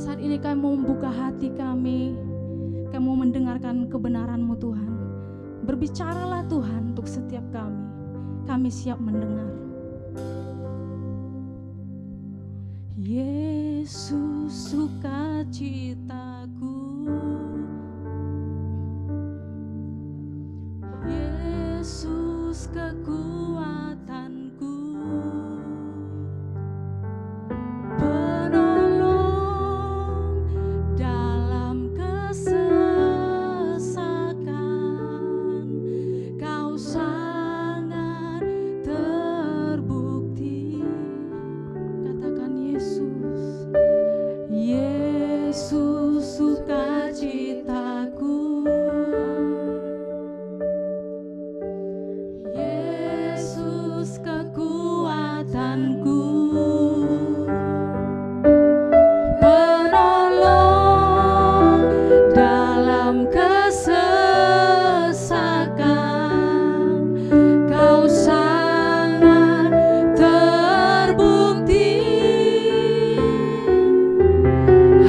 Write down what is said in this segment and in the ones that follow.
saat ini kami mau membuka hati kami mau mendengarkan kebenaran-Mu Tuhan. Berbicaralah Tuhan untuk setiap kami siap mendengar. Yesus sukacitaku, Yesus kekuatanku, penolong dalam kesesakan, Kau sangat terbukti. Katakan Yesus, Yesus sukacitaku, Yesus kekuatanku, penolong dalam kesesakan, Kau sangat terbukti.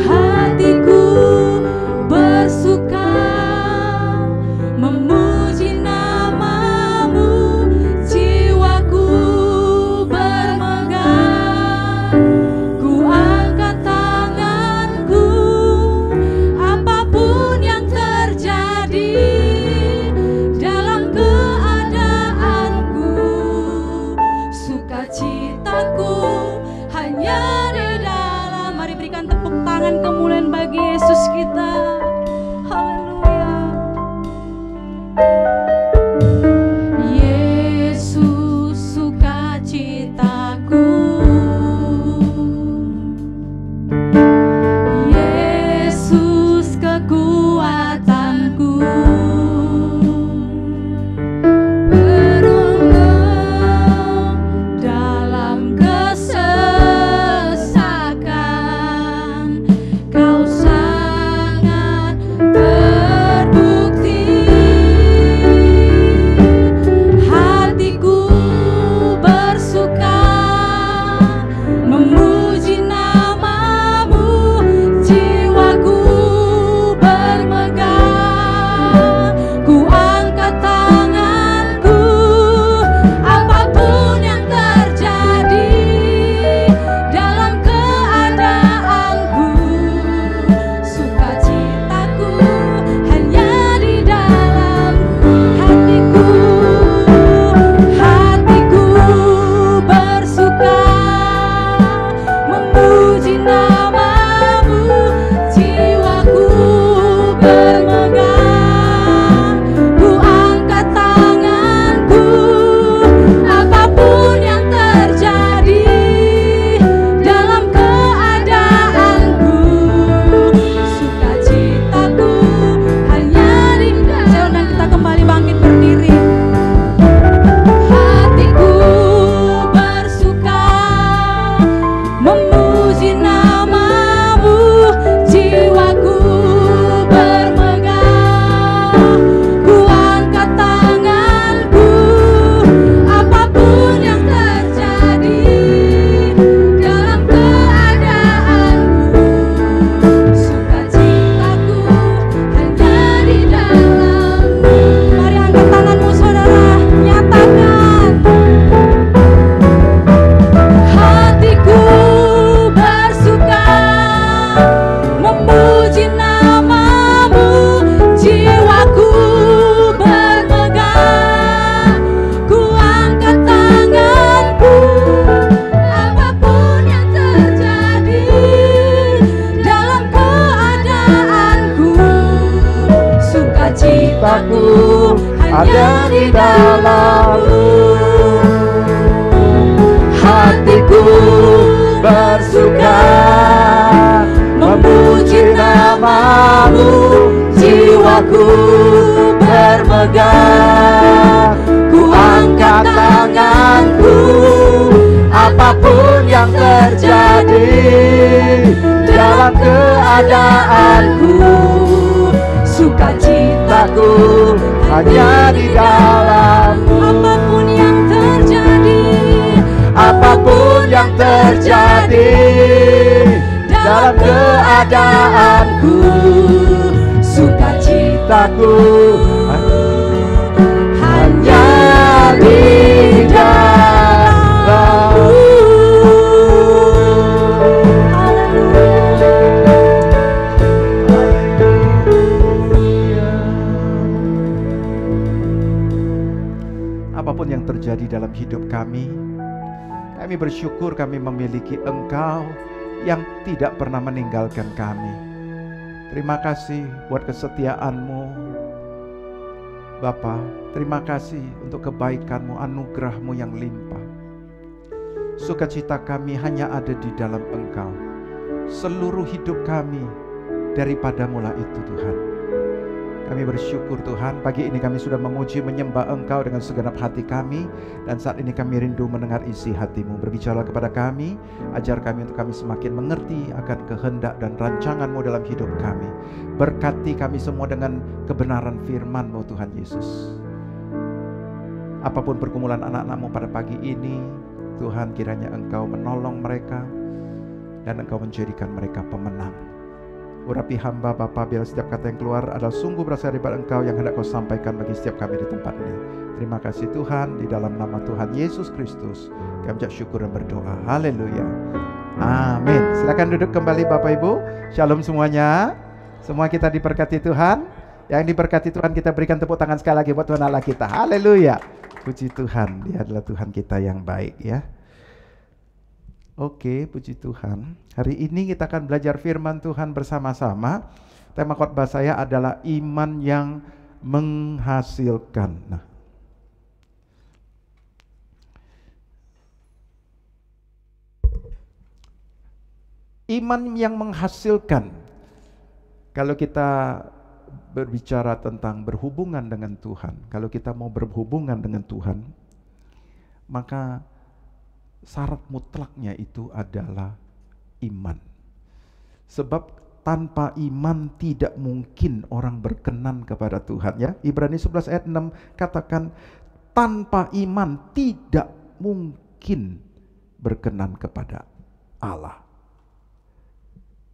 Hatiku bersuka memuji nama-Mu, jiwaku bermegah, ku angkat tanganku, apapun yang terjadi dalam keadaanku, sukacitaku hanya di dalam. Mari berikan tepuk tangan kemuliaan bagi Yesus kita. Haleluya. Yesus sukacitaku, Yesus kekuatanku, penolong dalam kesesakan, Kau sangat terbukti. Hatiku bersuka memuji nama-Mu, jiwaku bermegah, ku angkat tanganku, apapun yang terjadi dalam keadaanku, sukacitaku hanya di dalam. Hatiku bersuka memuji nama-Mu, jiwaku bermegah, ku angkat tanganku, apapun yang terjadi dalam keadaanku, sukacitaku hanya di dalam. Dan kita kembali bangkit berdiri. Hatiku bersuka memuji nama-Mu, jiwaku bermegah, ku angkat tanganku, apapun yang terjadi dalam keadaanku, sukacitaku hanya di dalam-Mu. Mari angkat tanganmu saudara, nyatakan. Hatiku bersuka memuji nama-Mu, jiwaku bermegah, ku angkat tanganku, apapun yang terjadi dalam keadaanku, sukacitaku hanya di dalam-Mu. Hatiku bersuka memuji nama-Mu, jiwaku bermegah, ku angkat tanganku, apapun yang terjadi dalam keadaanku, sukacitaku hanya di dalam-Mu. Apapun yang terjadi Apapun yang terjadi dalam keadaanku, sukacitaku hanya di dalam-Mu. Apapun yang terjadi dalam hidup kami bersyukur kami memiliki Engkau yang tidak pernah meninggalkan kami. Terima kasih buat kesetiaan-Mu Bapa. Terima kasih untuk kebaikan-Mu, anugerah-Mu yang limpah. Sukacita kami hanya ada di dalam Engkau. Seluruh hidup kami daripada-Mu lah itu Tuhan. Kami bersyukur Tuhan, pagi ini kami sudah memuji menyembah Engkau dengan segenap hati kami. Dan saat ini kami rindu mendengar isi hati-Mu. Berbicara kepada kami, ajar kami untuk kami semakin mengerti akan kehendak dan rancangan-Mu dalam hidup kami. Berkati kami semua dengan kebenaran firman-Mu Tuhan Yesus. Apapun pergumulan anak-anak-Mu pada pagi ini, Tuhan kiranya Engkau menolong mereka dan Engkau menjadikan mereka pemenang. Urapi hamba Bapa, biar setiap kata yang keluar adalah sungguh berasal daripada Engkau yang hendak Kau sampaikan bagi setiap kami di tempat ini. Terima kasih Tuhan, di dalam nama Tuhan Yesus Kristus kami ucap syukur dan berdoa. Haleluya. Amin. Silakan duduk kembali Bapak Ibu. Shalom semuanya. Semua kita diberkati Tuhan. Yang diberkati Tuhan, kita berikan tepuk tangan sekali lagi buat Tuhan Allah kita. Haleluya. Puji Tuhan, Dia adalah Tuhan kita yang baik ya. Oke, puji Tuhan. Hari ini kita akan belajar firman Tuhan bersama-sama. Tema khotbah saya adalah iman yang menghasilkan. Nah, iman yang menghasilkan. Kalau kita berbicara tentang berhubungan dengan Tuhan, kalau kita mau berhubungan dengan Tuhan, maka syarat mutlaknya itu adalah iman. Sebab tanpa iman tidak mungkin orang berkenan kepada Tuhan ya. Ibrani 11 ayat 6 katakan tanpa iman tidak mungkin berkenan kepada Allah.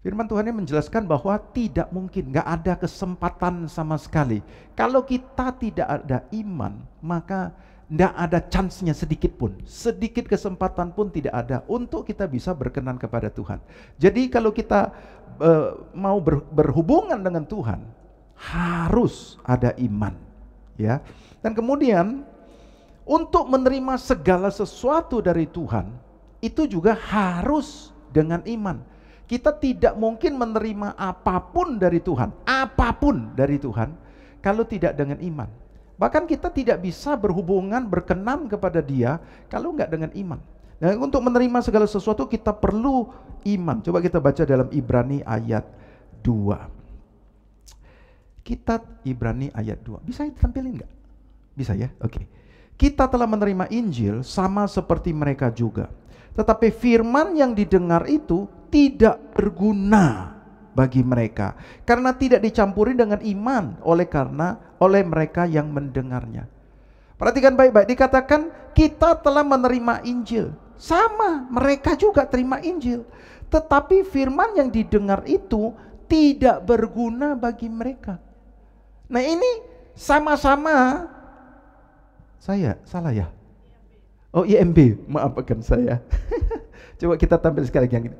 Firman Tuhan ini menjelaskan bahwa tidak mungkin, gak ada kesempatan sama sekali. Kalau kita tidak ada iman, maka tidak ada chance-nya sedikit pun. Sedikit kesempatan pun tidak ada untuk kita bisa berkenan kepada Tuhan. Jadi kalau kita mau berhubungan dengan Tuhan, harus ada iman, ya. Dan kemudian untuk menerima segala sesuatu dari Tuhan, itu juga harus dengan iman. Kita tidak mungkin menerima apapun dari Tuhan, kalau tidak dengan iman. Bahkan kita tidak bisa berhubungan, berkenan kepada Dia kalau enggak dengan iman. Dan untuk menerima segala sesuatu kita perlu iman. Coba kita baca dalam Ibrani ayat 2. Kita Ibrani ayat 2. Bisa ditampilin enggak? Bisa ya? Oke. Kita telah menerima Injil sama seperti mereka juga. Tetapi firman yang didengar itu tidak berguna bagi mereka karena tidak dicampuri dengan iman oleh mereka yang mendengarnya. Perhatikan baik-baik, dikatakan kita telah menerima Injil, sama mereka juga terima Injil, tetapi firman yang didengar itu tidak berguna bagi mereka. Nah ini sama-sama saya salah ya? Oh IMB, maafkan saya. Coba kita tampil sekali lagi yang ini.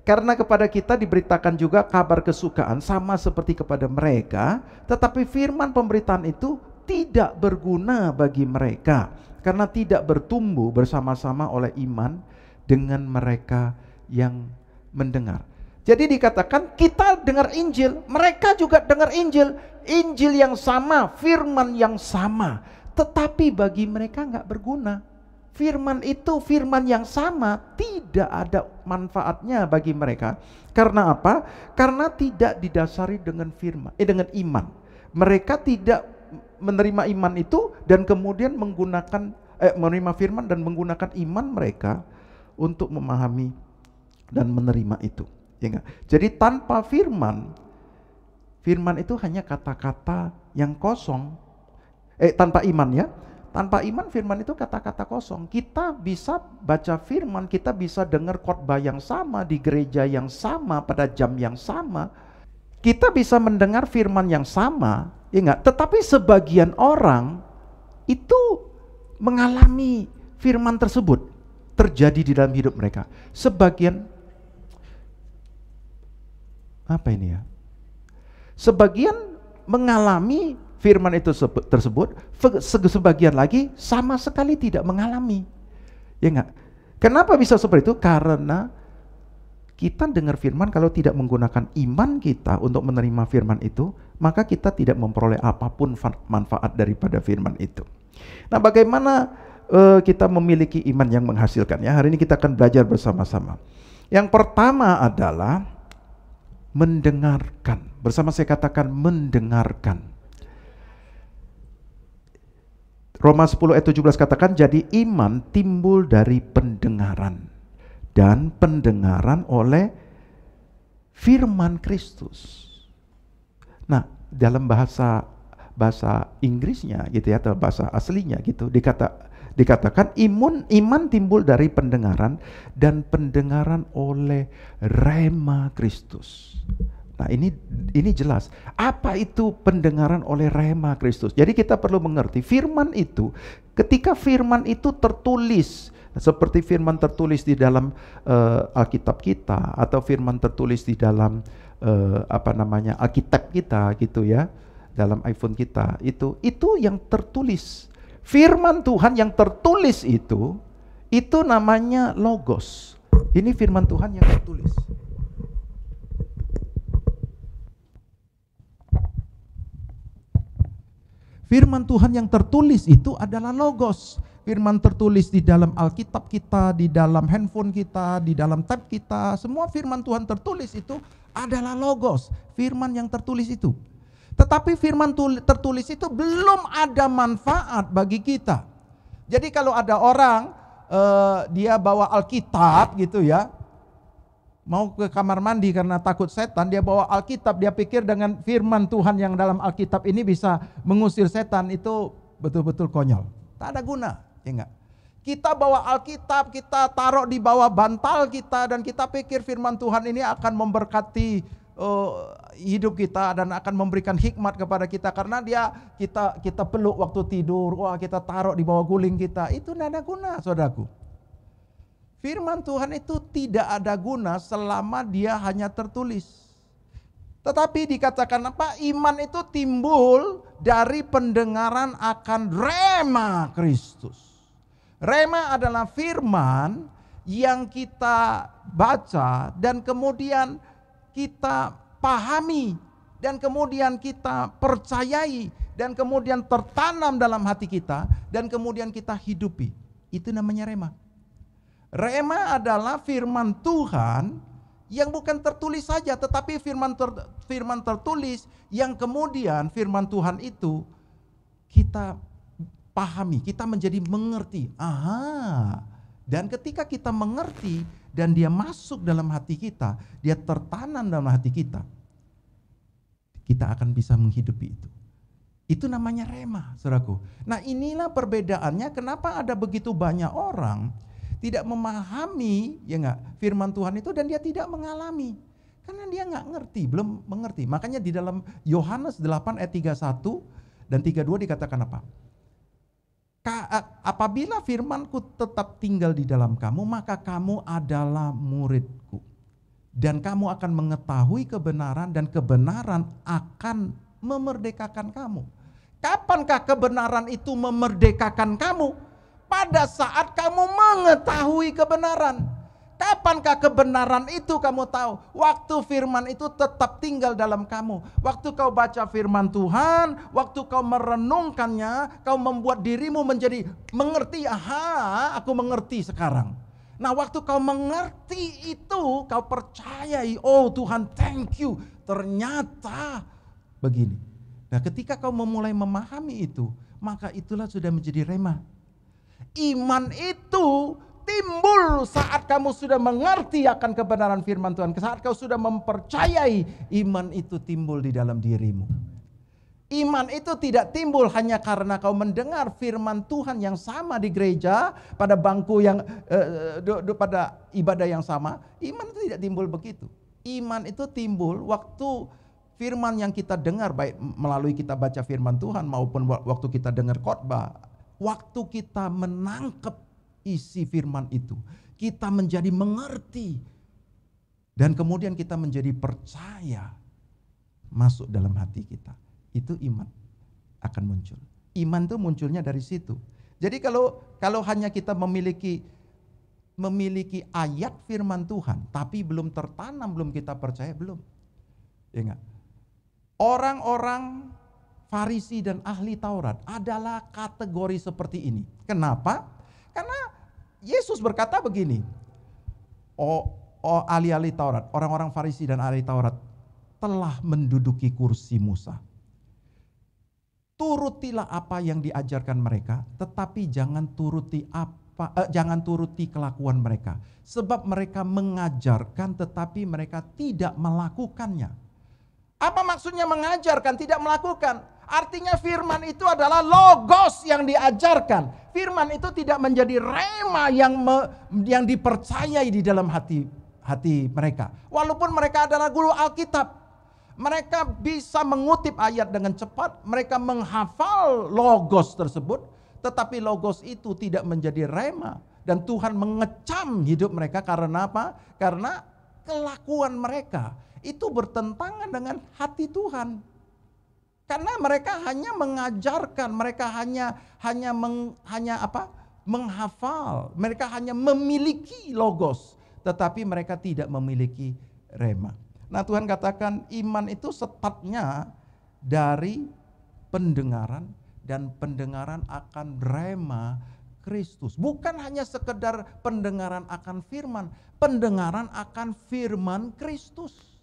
Karena kepada kita diberitakan juga kabar kesukaan sama seperti kepada mereka, tetapi firman pemberitaan itu tidak berguna bagi mereka karena tidak bertumbuh bersama-sama oleh iman dengan mereka yang mendengar. Jadi dikatakan kita dengar Injil, mereka juga dengar Injil, Injil yang sama, firman yang sama, tetapi bagi mereka nggak berguna. Firman itu, firman yang sama, tidak ada manfaatnya bagi mereka. Karena apa? Karena tidak didasari dengan dengan iman. Mereka tidak menerima iman itu dan kemudian menerima firman dan menggunakan iman mereka untuk memahami dan menerima itu. Ya enggak? Jadi tanpa firman itu hanya kata-kata yang kosong. Tanpa iman ya. Tanpa iman firman itu kata-kata kosong. Kita bisa baca firman, kita bisa dengar khotbah yang sama di gereja yang sama pada jam yang sama. Kita bisa mendengar firman yang sama, ya enggak? Tetapi sebagian orang itu mengalami firman tersebut terjadi di dalam hidup mereka. Sebagian apa ini ya? Sebagian mengalami firman itu tersebut, sebagian lagi sama sekali tidak mengalami. Ya enggak? Kenapa bisa seperti itu? Karena kita dengar firman, kalau tidak menggunakan iman kita untuk menerima firman itu, maka kita tidak memperoleh apapun manfaat daripada firman itu. Nah, bagaimana kita memiliki iman yang menghasilkan? Ya, hari ini kita akan belajar bersama-sama. Yang pertama adalah mendengarkan. Bersama saya katakan mendengarkan. Roma 10 ayat 17 katakan, jadi iman timbul dari pendengaran, dan pendengaran oleh firman Kristus. Nah, dalam bahasa Inggrisnya gitu ya, atau bahasa aslinya gitu, dikatakan iman timbul dari pendengaran, dan pendengaran oleh rema Kristus. Nah, ini jelas. Apa itu pendengaran oleh rema Kristus? Jadi kita perlu mengerti firman itu, ketika firman itu tertulis, seperti firman tertulis di dalam Alkitab kita, atau firman tertulis di dalam Alkitab kita gitu ya, dalam iPhone kita, itu yang tertulis. Firman Tuhan yang tertulis itu namanya logos. Ini firman Tuhan yang tertulis. Firman Tuhan yang tertulis itu adalah logos. Firman tertulis di dalam Alkitab kita, di dalam handphone kita, di dalam tab kita, semua firman Tuhan tertulis itu adalah logos. Firman yang tertulis itu. Tetapi firman tertulis itu belum ada manfaat bagi kita. Jadi kalau ada orang dia bawa Alkitab gitu ya, mau ke kamar mandi karena takut setan, dia bawa Alkitab, dia pikir dengan firman Tuhan yang dalam Alkitab ini bisa mengusir setan, itu betul-betul konyol. Tak ada guna, ya enggak? Kita bawa Alkitab, kita taruh di bawah bantal kita, dan kita pikir firman Tuhan ini akan memberkati hidup kita dan akan memberikan hikmat kepada kita, karena kita peluk waktu tidur, wah kita taruh di bawah guling kita, itu tidak ada guna, saudaraku. Firman Tuhan itu tidak ada guna selama dia hanya tertulis. Tetapi dikatakan apa? Iman itu timbul dari pendengaran akan rema Kristus. Rema adalah firman yang kita baca dan kemudian kita pahami dan kemudian kita percayai dan kemudian tertanam dalam hati kita dan kemudian kita hidupi. Itu namanya rema. Rema adalah firman Tuhan yang bukan tertulis saja, tetapi firman tertulis yang kemudian firman Tuhan itu kita pahami, kita menjadi mengerti. Dan ketika kita mengerti dan dia masuk dalam hati kita, dia tertanam dalam hati kita, kita akan bisa menghidupi itu. Itu namanya rema, saudaraku. Nah, inilah perbedaannya kenapa ada begitu banyak orang tidak memahami, ya enggak, firman Tuhan itu, dan dia tidak mengalami. Karena dia enggak ngerti, belum mengerti. Makanya di dalam Yohanes 8 ayat 31 dan 32 dikatakan apa? Apabila firmanku tetap tinggal di dalam kamu, maka kamu adalah muridku. Dan kamu akan mengetahui kebenaran, dan kebenaran akan memerdekakan kamu. Kapankah kebenaran itu memerdekakan kamu? Pada saat kamu mengetahui kebenaran. Kapankah kebenaran itu kamu tahu? Waktu firman itu tetap tinggal dalam kamu. Waktu kau baca firman Tuhan, waktu kau merenungkannya, kau membuat dirimu menjadi mengerti. Aku mengerti sekarang. Nah, waktu kau mengerti itu, kau percayai, oh Tuhan thank you, ternyata begini. Nah, ketika kau memulai memahami itu, maka itulah sudah menjadi rema. Iman itu timbul saat kamu sudah mengerti akan kebenaran firman Tuhan. Saat kau sudah mempercayai, iman itu timbul di dalam dirimu. Iman itu tidak timbul hanya karena kau mendengar firman Tuhan yang sama di gereja, pada bangku yang pada ibadah yang sama. Iman itu tidak timbul begitu. Iman itu timbul waktu firman yang kita dengar, baik melalui kita baca firman Tuhan maupun waktu kita dengar khotbah, waktu kita menangkap isi firman itu, kita menjadi mengerti, dan kemudian kita menjadi percaya masuk dalam hati kita. Itu iman akan muncul. Iman itu munculnya dari situ. Jadi kalau hanya kita memiliki ayat firman Tuhan, tapi belum tertanam, belum kita percaya, belum. Ingat, orang-orang Farisi dan ahli Taurat adalah kategori seperti ini. Kenapa? Karena Yesus berkata begini, ahli-ahli Taurat, orang-orang Farisi dan ahli Taurat telah menduduki kursi Musa. Turutilah apa yang diajarkan mereka, tetapi jangan turuti kelakuan mereka, sebab mereka mengajarkan tetapi mereka tidak melakukannya. Apa maksudnya mengajarkan tidak melakukan? Artinya firman itu adalah logos yang diajarkan. Firman itu tidak menjadi rema yang dipercayai di dalam hati mereka. Walaupun mereka adalah guru Alkitab, mereka bisa mengutip ayat dengan cepat, mereka menghafal logos tersebut, tetapi logos itu tidak menjadi rema. Dan Tuhan mengecam hidup mereka karena apa? Karena kelakuan mereka itu bertentangan dengan hati Tuhan. Karena mereka hanya mengajarkan, mereka hanya menghafal, mereka hanya memiliki logos, tetapi mereka tidak memiliki rema. Nah, Tuhan katakan iman itu startnya dari pendengaran, dan pendengaran akan rema Kristus. Bukan hanya sekedar pendengaran akan firman, pendengaran akan firman Kristus.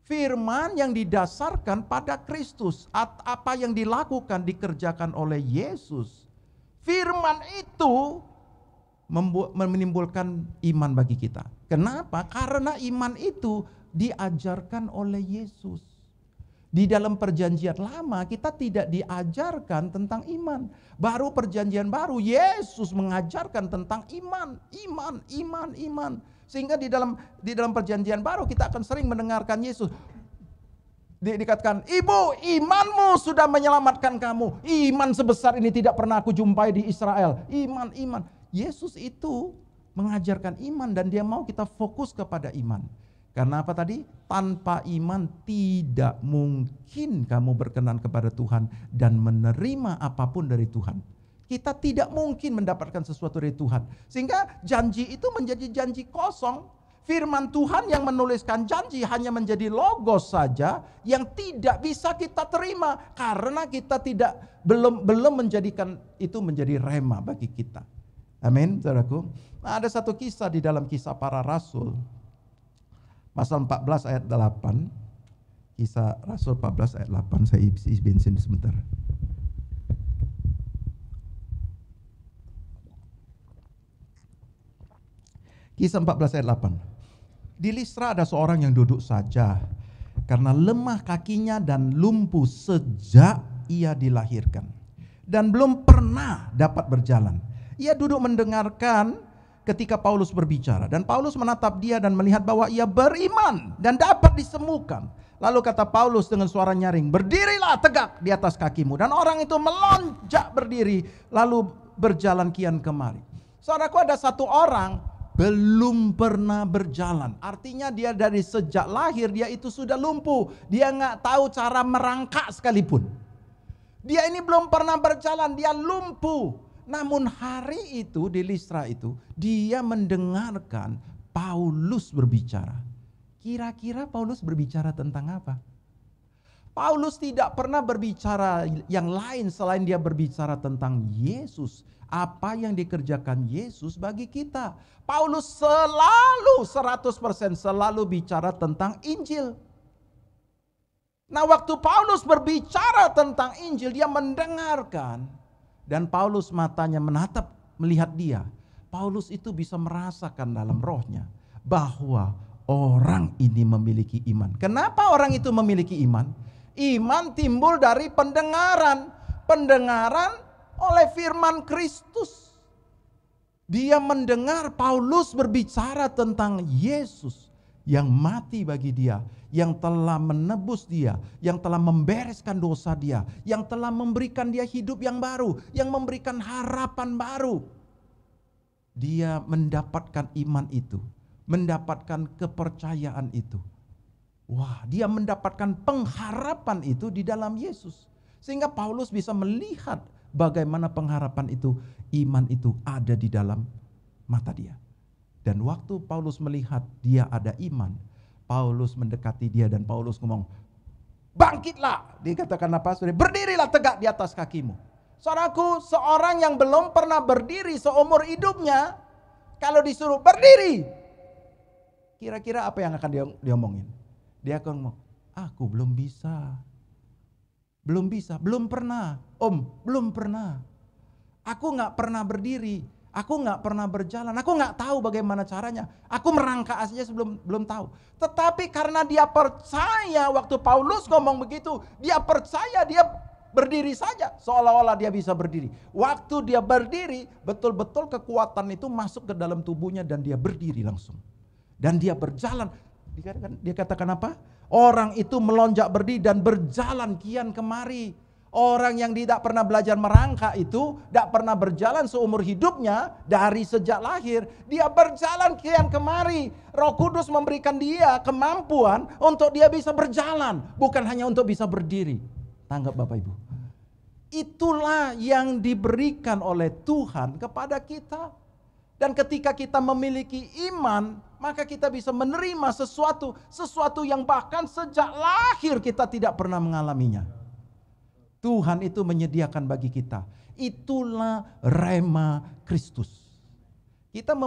Firman yang didasarkan pada Kristus, apa yang dilakukan, dikerjakan oleh Yesus. Firman itu menimbulkan iman bagi kita. Kenapa? Karena iman itu diajarkan oleh Yesus. Di dalam perjanjian lama kita tidak diajarkan tentang iman. Baru perjanjian baru Yesus mengajarkan tentang iman. Sehingga di dalam perjanjian baru kita akan sering mendengarkan Yesus dikatakan, "Ibu, imanmu sudah menyelamatkan kamu. Iman sebesar ini tidak pernah aku jumpai di Israel." Iman. Yesus itu mengajarkan iman, dan dia mau kita fokus kepada iman. Karena apa tadi? Tanpa iman tidak mungkin kamu berkenan kepada Tuhan dan menerima apapun dari Tuhan. Kita tidak mungkin mendapatkan sesuatu dari Tuhan. Sehingga janji itu menjadi janji kosong. Firman Tuhan yang menuliskan janji hanya menjadi logos saja yang tidak bisa kita terima karena kita belum menjadikan itu menjadi rema bagi kita. Amin, saudaraku. Nah, ada satu kisah di dalam Kisah Para Rasul. Pasal 14 ayat 8. Kisah Rasul 14 ayat 8. Saya isi bensin sebentar. Kisah 14 ayat 8. Di Listra ada seorang yang duduk saja karena lemah kakinya dan lumpuh sejak ia dilahirkan, dan belum pernah dapat berjalan. Ia duduk mendengarkan ketika Paulus berbicara, dan Paulus menatap dia dan melihat bahwa ia beriman dan dapat disembuhkan. Lalu kata Paulus dengan suara nyaring, "Berdirilah tegak di atas kakimu." Dan orang itu melonjak berdiri lalu berjalan kian kemari. Saudaraku, ada satu orang belum pernah berjalan. Artinya dia dari sejak lahir dia itu sudah lumpuh. Dia nggak tahu cara merangkak sekalipun. Dia ini belum pernah berjalan, dia lumpuh. Namun hari itu di Listra itu dia mendengarkan Paulus berbicara. Kira-kira Paulus berbicara tentang apa? Paulus tidak pernah berbicara yang lain selain dia berbicara tentang Yesus. Apa yang dikerjakan Yesus bagi kita. Paulus selalu 100% selalu bicara tentang Injil. Nah, waktu Paulus berbicara tentang Injil, dia mendengarkan. Dan Paulus matanya melihat dia. Paulus itu bisa merasakan dalam rohnya bahwa orang ini memiliki iman. Kenapa orang itu memiliki iman? Iman timbul dari pendengaran. Pendengaran oleh firman Kristus. Dia mendengar Paulus berbicara tentang Yesus yang mati bagi dia, yang telah menebus dia, yang telah membereskan dosa dia, yang telah memberikan dia hidup yang baru, yang memberikan harapan baru. Dia mendapatkan iman itu, mendapatkan kepercayaan itu. Wah, dia mendapatkan pengharapan itu di dalam Yesus. Sehingga Paulus bisa melihat bagaimana pengharapan itu, iman itu ada di dalam mata dia. Dan waktu Paulus melihat dia ada iman, Paulus mendekati dia dan Paulus ngomong, bangkitlah. Dia katakan apa? Berdirilah tegak di atas kakimu. Saudaraku, seorang yang belum pernah berdiri seumur hidupnya, kalau disuruh berdiri, kira-kira apa yang akan diomongin? Dia akan ngomong, aku belum bisa. Belum bisa, belum pernah. Om, belum pernah. Aku gak pernah berdiri. Aku gak pernah berjalan. Aku gak tahu bagaimana caranya. Aku merangkak aja belum tahu. Tetapi karena dia percaya, waktu Paulus ngomong begitu, dia percaya, dia berdiri saja. Seolah-olah dia bisa berdiri. Waktu dia berdiri, betul-betul kekuatan itu masuk ke dalam tubuhnya dan dia berdiri langsung. Dan dia berjalan. Dia katakan apa? Orang itu melonjak berdiri dan berjalan kian kemari. Orang yang tidak pernah belajar merangkak itu, tidak pernah berjalan seumur hidupnya, dari sejak lahir, dia berjalan kian kemari. Roh Kudus memberikan dia kemampuan untuk dia bisa berjalan, bukan hanya untuk bisa berdiri. Tanggap Bapak Ibu. Itulah yang diberikan oleh Tuhan kepada kita. Dan ketika kita memiliki iman, maka kita bisa menerima sesuatu yang bahkan sejak lahir kita tidak pernah mengalaminya. Tuhan itu menyediakan bagi kita. Itulah rema Kristus. Kita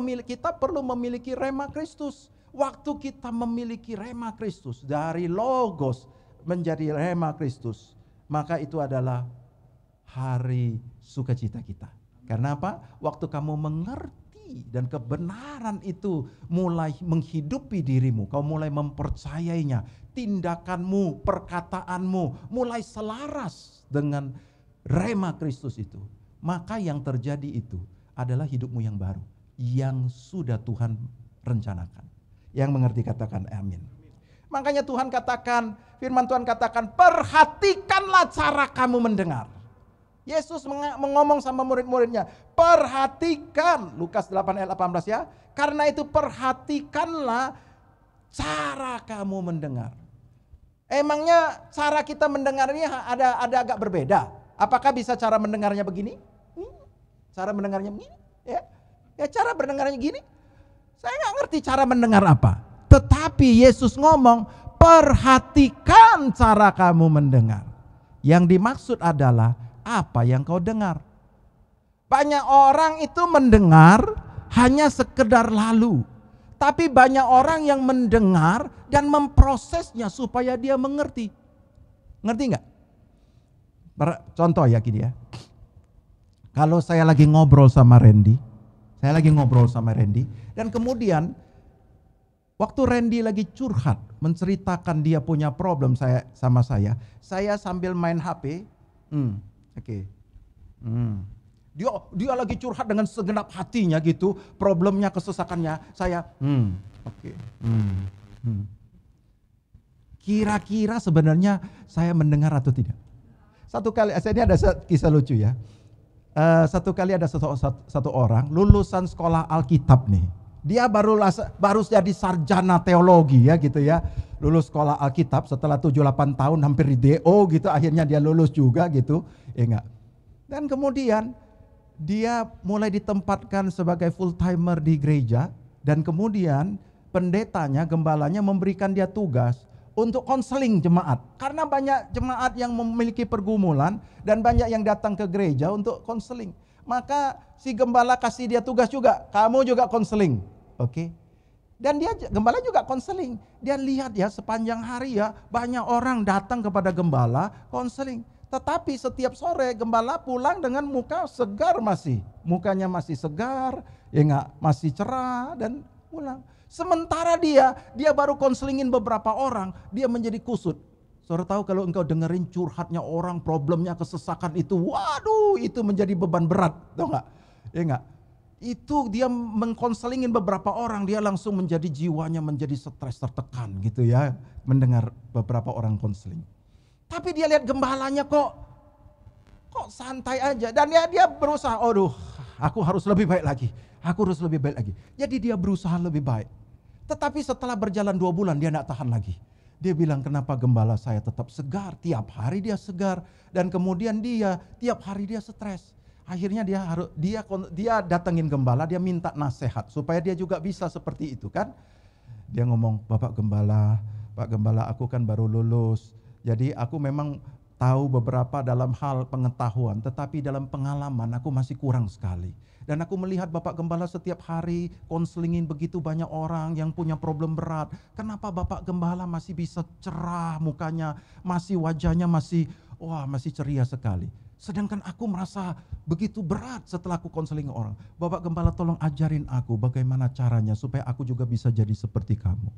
perlu memiliki rema Kristus. Waktu kita memiliki rema Kristus, dari logos menjadi rema Kristus, maka itu adalah hari sukacita kita. Karena apa? Waktu kamu mengerti dan kebenaran itu mulai menghidupi dirimu, kau mulai mempercayainya, tindakanmu, perkataanmu mulai selaras dengan rema Kristus itu, maka yang terjadi itu adalah hidupmu yang baru, yang sudah Tuhan rencanakan. Yang mengerti katakan amin. Makanya Tuhan katakan, firman Tuhan katakan, perhatikanlah cara kamu mendengar. Yesus mengomong sama murid-muridnya, perhatikan, Lukas 8 ayat 18 ya. Karena itu perhatikanlah cara kamu mendengar. Emangnya cara kita mendengar ini ada agak berbeda? Apakah bisa cara mendengarnya begini? Cara mendengarnya begini? Ya cara mendengarnya gini? Saya nggak ngerti cara mendengar apa. Tetapi Yesus ngomong, perhatikan cara kamu mendengar. Yang dimaksud adalah apa yang kau dengar. Banyak orang itu mendengar hanya sekedar lalu. Tapi banyak orang yang mendengar dan memprosesnya supaya dia mengerti. Ngerti nggak? Contoh ya gini ya. Kalau saya lagi ngobrol sama Randy, dan kemudian waktu Randy lagi curhat, menceritakan dia punya problem sama saya sambil main HP, Dia lagi curhat dengan segenap hatinya gitu, problemnya, kesesakannya. Saya, Kira-kira sebenarnya saya mendengar atau tidak? Satu kali, ini ada kisah lucu ya. Satu kali ada satu orang lulusan sekolah Alkitab nih. Dia baru jadi sarjana teologi ya gitu ya. Lulus sekolah Alkitab setelah 7-8 tahun hampir di DO gitu, akhirnya dia lulus juga gitu. Enggak. Dan kemudian dia mulai ditempatkan sebagai full timer di gereja, dan kemudian pendetanya, gembalanya memberikan dia tugas untuk konseling jemaat. Karena banyak jemaat yang memiliki pergumulan dan banyak yang datang ke gereja untuk konseling. Maka si gembala kasih dia tugas juga, kamu juga konseling. Oke. Dan gembala juga konseling. Dia lihat ya sepanjang hari ya banyak orang datang kepada gembala konseling. Tetapi setiap sore gembala pulang dengan muka segar mukanya masih segar, masih cerah dan pulang. Sementara dia baru konselingin beberapa orang, dia menjadi kusut. Saudara tahu kalau engkau dengerin curhatnya orang, problemnya, kesesakan itu, waduh, itu menjadi beban berat, tahu nggak? Ya nggak? Itu dia mengkonselingin beberapa orang, dia langsung menjadi jiwanya menjadi stres, tertekan gitu ya, mendengar beberapa orang konseling. Tapi dia lihat gembalanya kok santai aja, dan dia berusaha, aduh, aku harus lebih baik lagi, aku harus lebih baik lagi. Jadi dia berusaha lebih baik. Tetapi setelah berjalan 2 bulan dia tidak tahan lagi. Dia bilang, kenapa gembala saya tetap segar? Tiap hari dia segar, dan kemudian dia tiap hari dia stres. Akhirnya dia datengin gembala, dia minta nasihat supaya dia juga bisa seperti itu kan. Dia ngomong, Pak Gembala, aku kan baru lulus. Jadi aku memang tahu beberapa dalam hal pengetahuan, tetapi dalam pengalaman aku masih kurang sekali. Dan aku melihat Bapak Gembala setiap hari konselingin begitu banyak orang yang punya problem berat. Kenapa Bapak Gembala masih bisa cerah mukanya, masih wajahnya masih ceria sekali. Sedangkan aku merasa begitu berat setelah aku konseling orang. Bapak Gembala tolong ajarin aku bagaimana caranya supaya aku juga bisa jadi seperti kamu.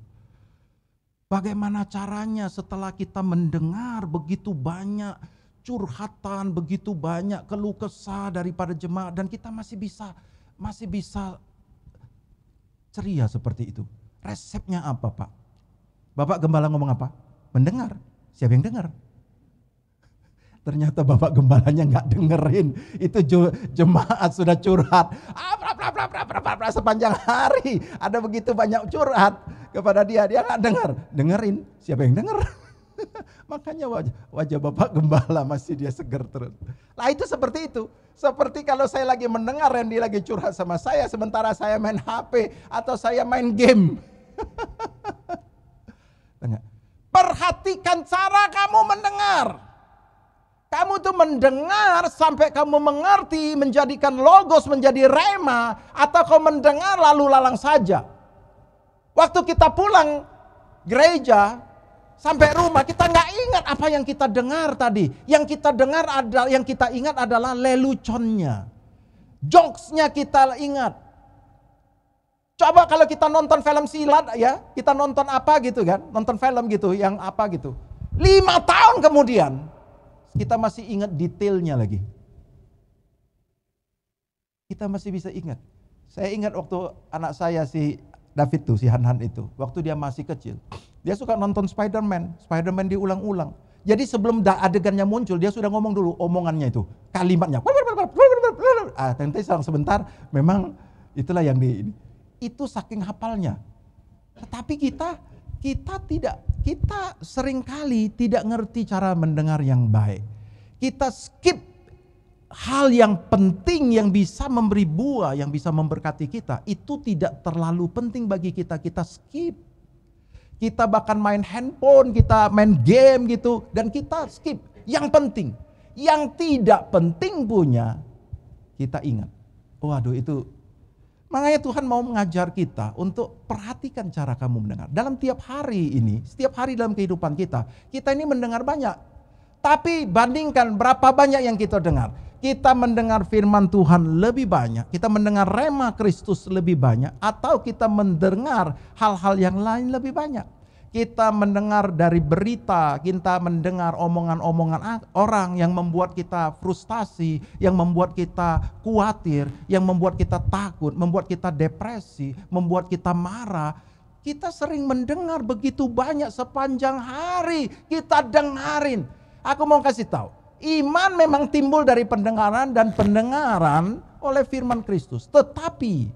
Bagaimana caranya setelah kita mendengar begitu banyak curhatan, begitu banyak keluh kesah daripada jemaat, dan kita masih bisa ceria seperti itu. Resepnya apa, Pak? Bapak Gembala ngomong apa? Mendengar. Siapa yang dengar? Ternyata Bapak Gembalanya nggak dengerin. Itu jemaat sudah curhat. Sepanjang hari ada begitu banyak curhat kepada dia nggak dengar. Dengerin. Siapa yang dengar? Makanya wajah Bapak Gembala masih dia segar terus. Lah itu seperti itu. Seperti kalau saya lagi mendengar Randy lagi curhat sama saya, sementara saya main HP atau saya main game. Perhatikan cara kamu mendengar. Kamu tuh mendengar sampai kamu mengerti, menjadikan logos menjadi rema, atau kau mendengar lalu lalang saja. Waktu kita pulang gereja, sampai rumah kita nggak ingat apa yang kita dengar tadi. Yang kita ingat adalah leluconnya, jokesnya kita ingat. Coba kalau kita nonton film silat ya, kita nonton apa gitu kan, nonton film gitu, yang apa gitu. 5 tahun kemudian kita masih ingat detailnya lagi. Kita masih bisa ingat. Saya ingat waktu anak saya si David tuh, si Han itu, waktu dia masih kecil, dia suka nonton Spider-Man diulang-ulang. Jadi sebelum adegannya muncul, dia sudah ngomong dulu omongannya itu, kalimatnya. Nanti sebentar, memang itulah yang itu saking hafalnya. Tetapi kita seringkali tidak ngerti cara mendengar yang baik. Kita skip hal yang penting yang bisa memberi buah, yang bisa memberkati kita. Itu tidak terlalu penting bagi kita skip. Kita bahkan main handphone, kita main game gitu, dan kita skip. Yang penting, yang tidak penting punya, kita ingat. Waduh itu. Makanya Tuhan mau mengajar kita untuk perhatikan cara kamu mendengar. Dalam tiap hari ini, setiap hari dalam kehidupan kita ini mendengar banyak. Tapi bandingkan berapa banyak yang kita dengar. Kita mendengar firman Tuhan lebih banyak, kita mendengar rema Kristus lebih banyak, atau kita mendengar hal-hal yang lain lebih banyak. Kita mendengar dari berita, kita mendengar omongan-omongan orang yang membuat kita frustasi, yang membuat kita khawatir, yang membuat kita takut, membuat kita depresi, membuat kita marah. Kita sering mendengar begitu banyak sepanjang hari, kita dengarin. Aku mau kasih tahu, iman memang timbul dari pendengaran dan pendengaran oleh firman Kristus. Tetapi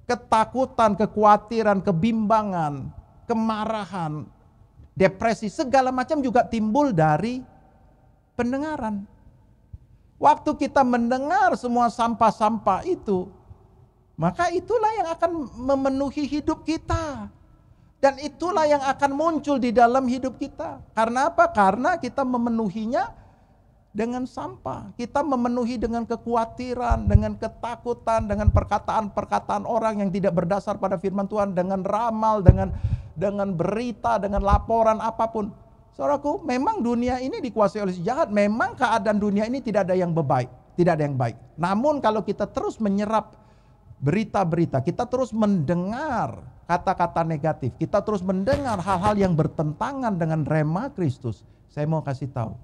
ketakutan, kekhawatiran, kebimbangan, kemarahan, depresi, segala macam juga timbul dari pendengaran. Waktu kita mendengar semua sampah-sampah itu, maka itulah yang akan memenuhi hidup kita. Dan itulah yang akan muncul di dalam hidup kita. Karena apa? Karena kita memenuhinya dengan sampah. Kita memenuhi dengan kekhawatiran, dengan ketakutan, dengan perkataan-perkataan orang yang tidak berdasar pada firman Tuhan, dengan ramal, dengan berita, dengan laporan apapun. Saudaraku, memang dunia ini dikuasai oleh si jahat. Memang keadaan dunia ini tidak ada yang baik, tidak ada yang baik. Namun kalau kita terus menyerap berita-berita, kita terus mendengar kata-kata negatif, kita terus mendengar hal-hal yang bertentangan dengan rema Kristus, saya mau kasih tahu,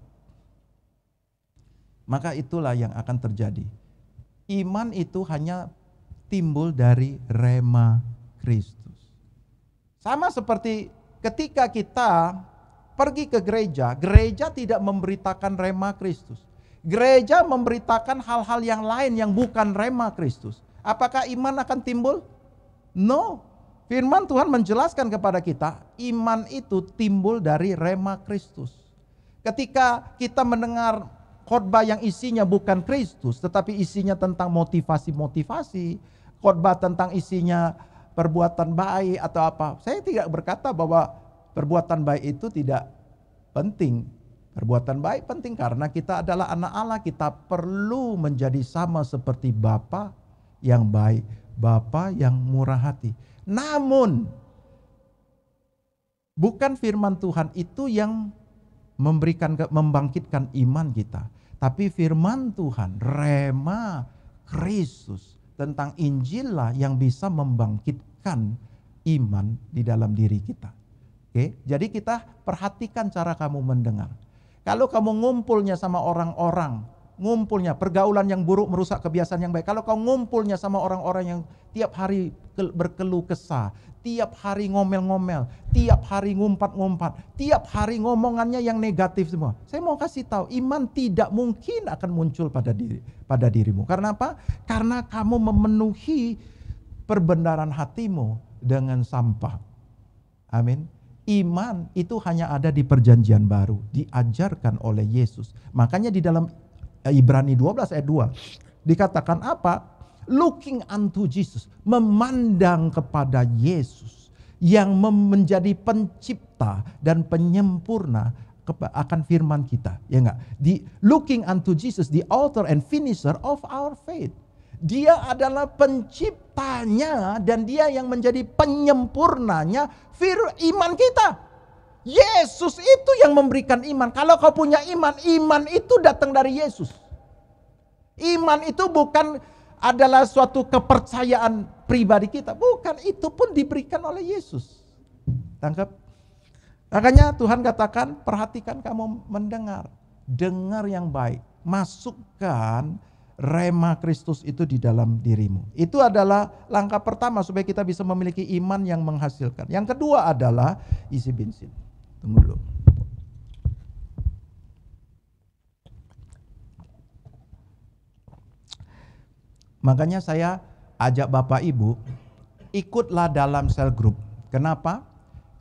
maka itulah yang akan terjadi. Iman itu hanya timbul dari rema Kristus. Sama seperti ketika kita pergi ke gereja, gereja tidak memberitakan rema Kristus. Gereja memberitakan hal-hal yang lain yang bukan rema Kristus. Apakah iman akan timbul? No. Firman Tuhan menjelaskan kepada kita, iman itu timbul dari rema Kristus. Ketika kita mendengar khotbah yang isinya bukan Kristus, tetapi isinya tentang motivasi-motivasi, khotbah tentang isinya perbuatan baik atau apa. Saya tidak berkata bahwa perbuatan baik itu tidak penting. Perbuatan baik penting karena kita adalah anak Allah, kita perlu menjadi sama seperti Bapa yang baik, Bapa yang murah hati. Namun bukan firman Tuhan itu yang membangkitkan iman kita, tapi firman Tuhan, rema Kristus tentang Injil lah yang bisa membangkitkan iman di dalam diri kita. Oke, jadi kita perhatikan cara kamu mendengar. Kalau kamu ngumpulnya sama orang-orang, ngumpulnya pergaulan yang buruk merusak kebiasaan yang baik. Kalau kau ngumpulnya sama orang-orang yang tiap hari berkeluh kesah, tiap hari ngomel-ngomel, tiap hari ngumpat-ngumpat, tiap hari ngomongannya yang negatif semua. Saya mau kasih tahu, iman tidak mungkin akan muncul pada dirimu. Karena apa? Karena kamu memenuhi perbendaharaan hatimu dengan sampah. Amin. Iman itu hanya ada di perjanjian baru, diajarkan oleh Yesus. Makanya di dalam Ibrani 12 ayat 2 dikatakan apa? Looking unto Jesus, memandang kepada Yesus yang menjadi pencipta dan penyempurna akan firman kita, ya enggak? Di looking unto Jesus, the author and finisher of our faith. Dia adalah penciptanya dan dia yang menjadi penyempurnanya iman kita. Yesus itu yang memberikan iman. Kalau kau punya iman, iman itu datang dari Yesus. Iman itu bukan adalah suatu kepercayaan pribadi kita. Bukan, itu pun diberikan oleh Yesus. Tangkap? Makanya Tuhan katakan, perhatikan kamu mendengar. Dengar yang baik. Masukkan rema Kristus itu di dalam dirimu. Itu adalah langkah pertama supaya kita bisa memiliki iman yang menghasilkan. Yang kedua adalah isi bensin. Tunggu dulu. Makanya saya ajak Bapak Ibu, ikutlah dalam cell group. Kenapa?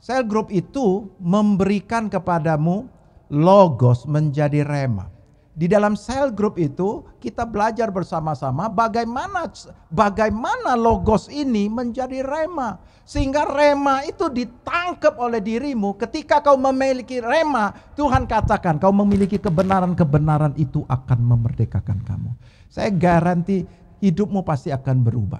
Cell group itu memberikan kepadamu logos menjadi rema. Di dalam cell group itu kita belajar bersama-sama bagaimana logos ini menjadi rema. Sehingga rema itu ditangkap oleh dirimu. Ketika kau memiliki rema, Tuhan katakan kau memiliki kebenaran-kebenaran itu akan memerdekakan kamu. Saya garanti hidupmu pasti akan berubah.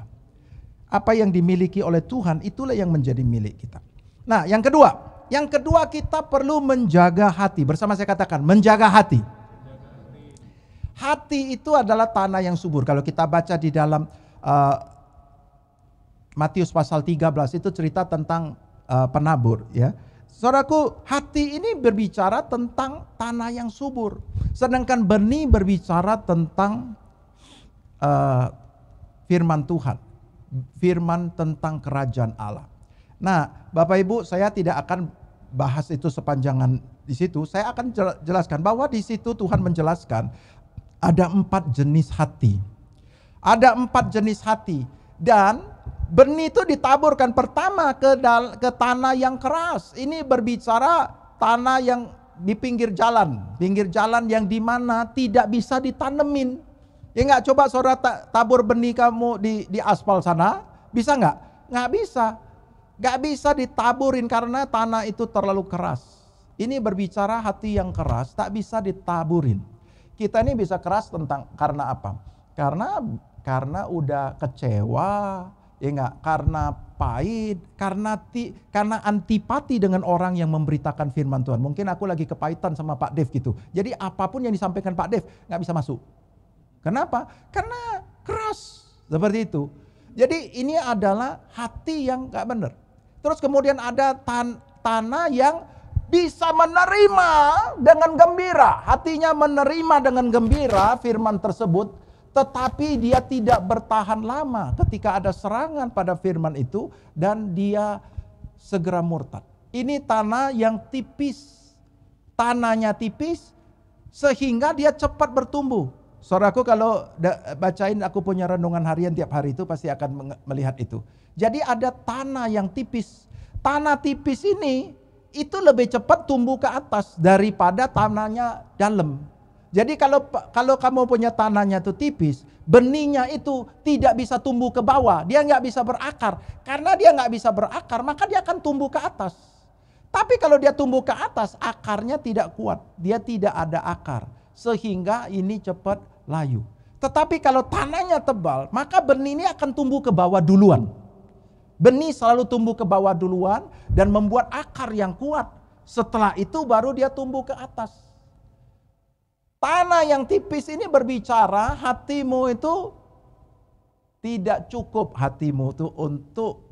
Apa yang dimiliki oleh Tuhan itulah yang menjadi milik kita. Nah, yang kedua kita perlu menjaga hati. Bersama saya katakan, menjaga hati. Hati itu adalah tanah yang subur. Kalau kita baca di dalam Matius pasal 13 itu cerita tentang penabur, ya. Saudaraku, hati ini berbicara tentang tanah yang subur. Sedangkan benih berbicara tentang firman Tuhan. Firman tentang kerajaan Allah. Nah, Bapak Ibu, saya tidak akan bahas itu sepanjangan di situ. Saya akan jelaskan bahwa di situ Tuhan menjelaskan ada 4 jenis hati. Ada 4 jenis hati. Dan benih itu ditaburkan pertama ke tanah yang keras. Ini berbicara tanah yang di pinggir jalan. Pinggir jalan yang dimana tidak bisa ditanemin. Ya enggak, coba saudara tabur benih kamu di aspal sana. Bisa enggak? Enggak bisa. Enggak bisa ditaburin karena tanah itu terlalu keras. Ini berbicara hati yang keras tak bisa ditaburin. Kita ini bisa keras karena apa? Karena udah kecewa, ya enggak? Karena pahit, karena antipati dengan orang yang memberitakan firman Tuhan. Mungkin aku lagi kepahitan sama Pak Dev gitu. Jadi apapun yang disampaikan Pak Dev nggak bisa masuk. Kenapa? Karena keras seperti itu. Jadi ini adalah hati yang gak benar. Terus kemudian ada tanah yang bisa menerima dengan gembira. Hatinya menerima dengan gembira firman tersebut, tetapi dia tidak bertahan lama ketika ada serangan pada firman itu dan dia segera murtad. Ini tanah yang tipis. Tanahnya tipis sehingga dia cepat bertumbuh. Saudaraku kalau bacain aku punya renungan harian tiap hari itu pasti akan melihat itu. Jadi ada tanah yang tipis. Tanah tipis ini itu lebih cepat tumbuh ke atas daripada tanahnya dalam. Jadi kalau kamu punya tanahnya itu tipis, benihnya itu tidak bisa tumbuh ke bawah. Dia nggak bisa berakar. Karena dia nggak bisa berakar, maka dia akan tumbuh ke atas. Tapi kalau dia tumbuh ke atas, akarnya tidak kuat. Dia tidak ada akar. Sehingga ini cepat layu. Tetapi kalau tanahnya tebal, maka benih ini akan tumbuh ke bawah duluan. Benih selalu tumbuh ke bawah duluan dan membuat akar yang kuat. Setelah itu baru dia tumbuh ke atas. Tanah yang tipis ini berbicara hatimu itu tidak cukup hatimu itu untuk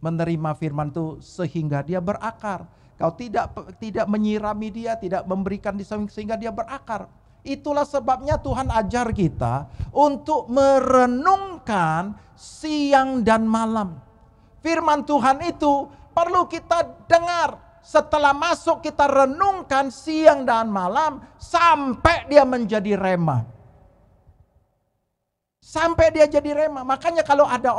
menerima firman itu sehingga dia berakar. Kau tidak menyirami dia, tidak memberikan sehingga dia berakar. Itulah sebabnya Tuhan ajar kita untuk merenungkan siang dan malam. Firman Tuhan itu perlu kita dengar. Setelah masuk kita renungkan siang dan malam sampai dia menjadi rema. Sampai dia jadi rema. Makanya kalau ada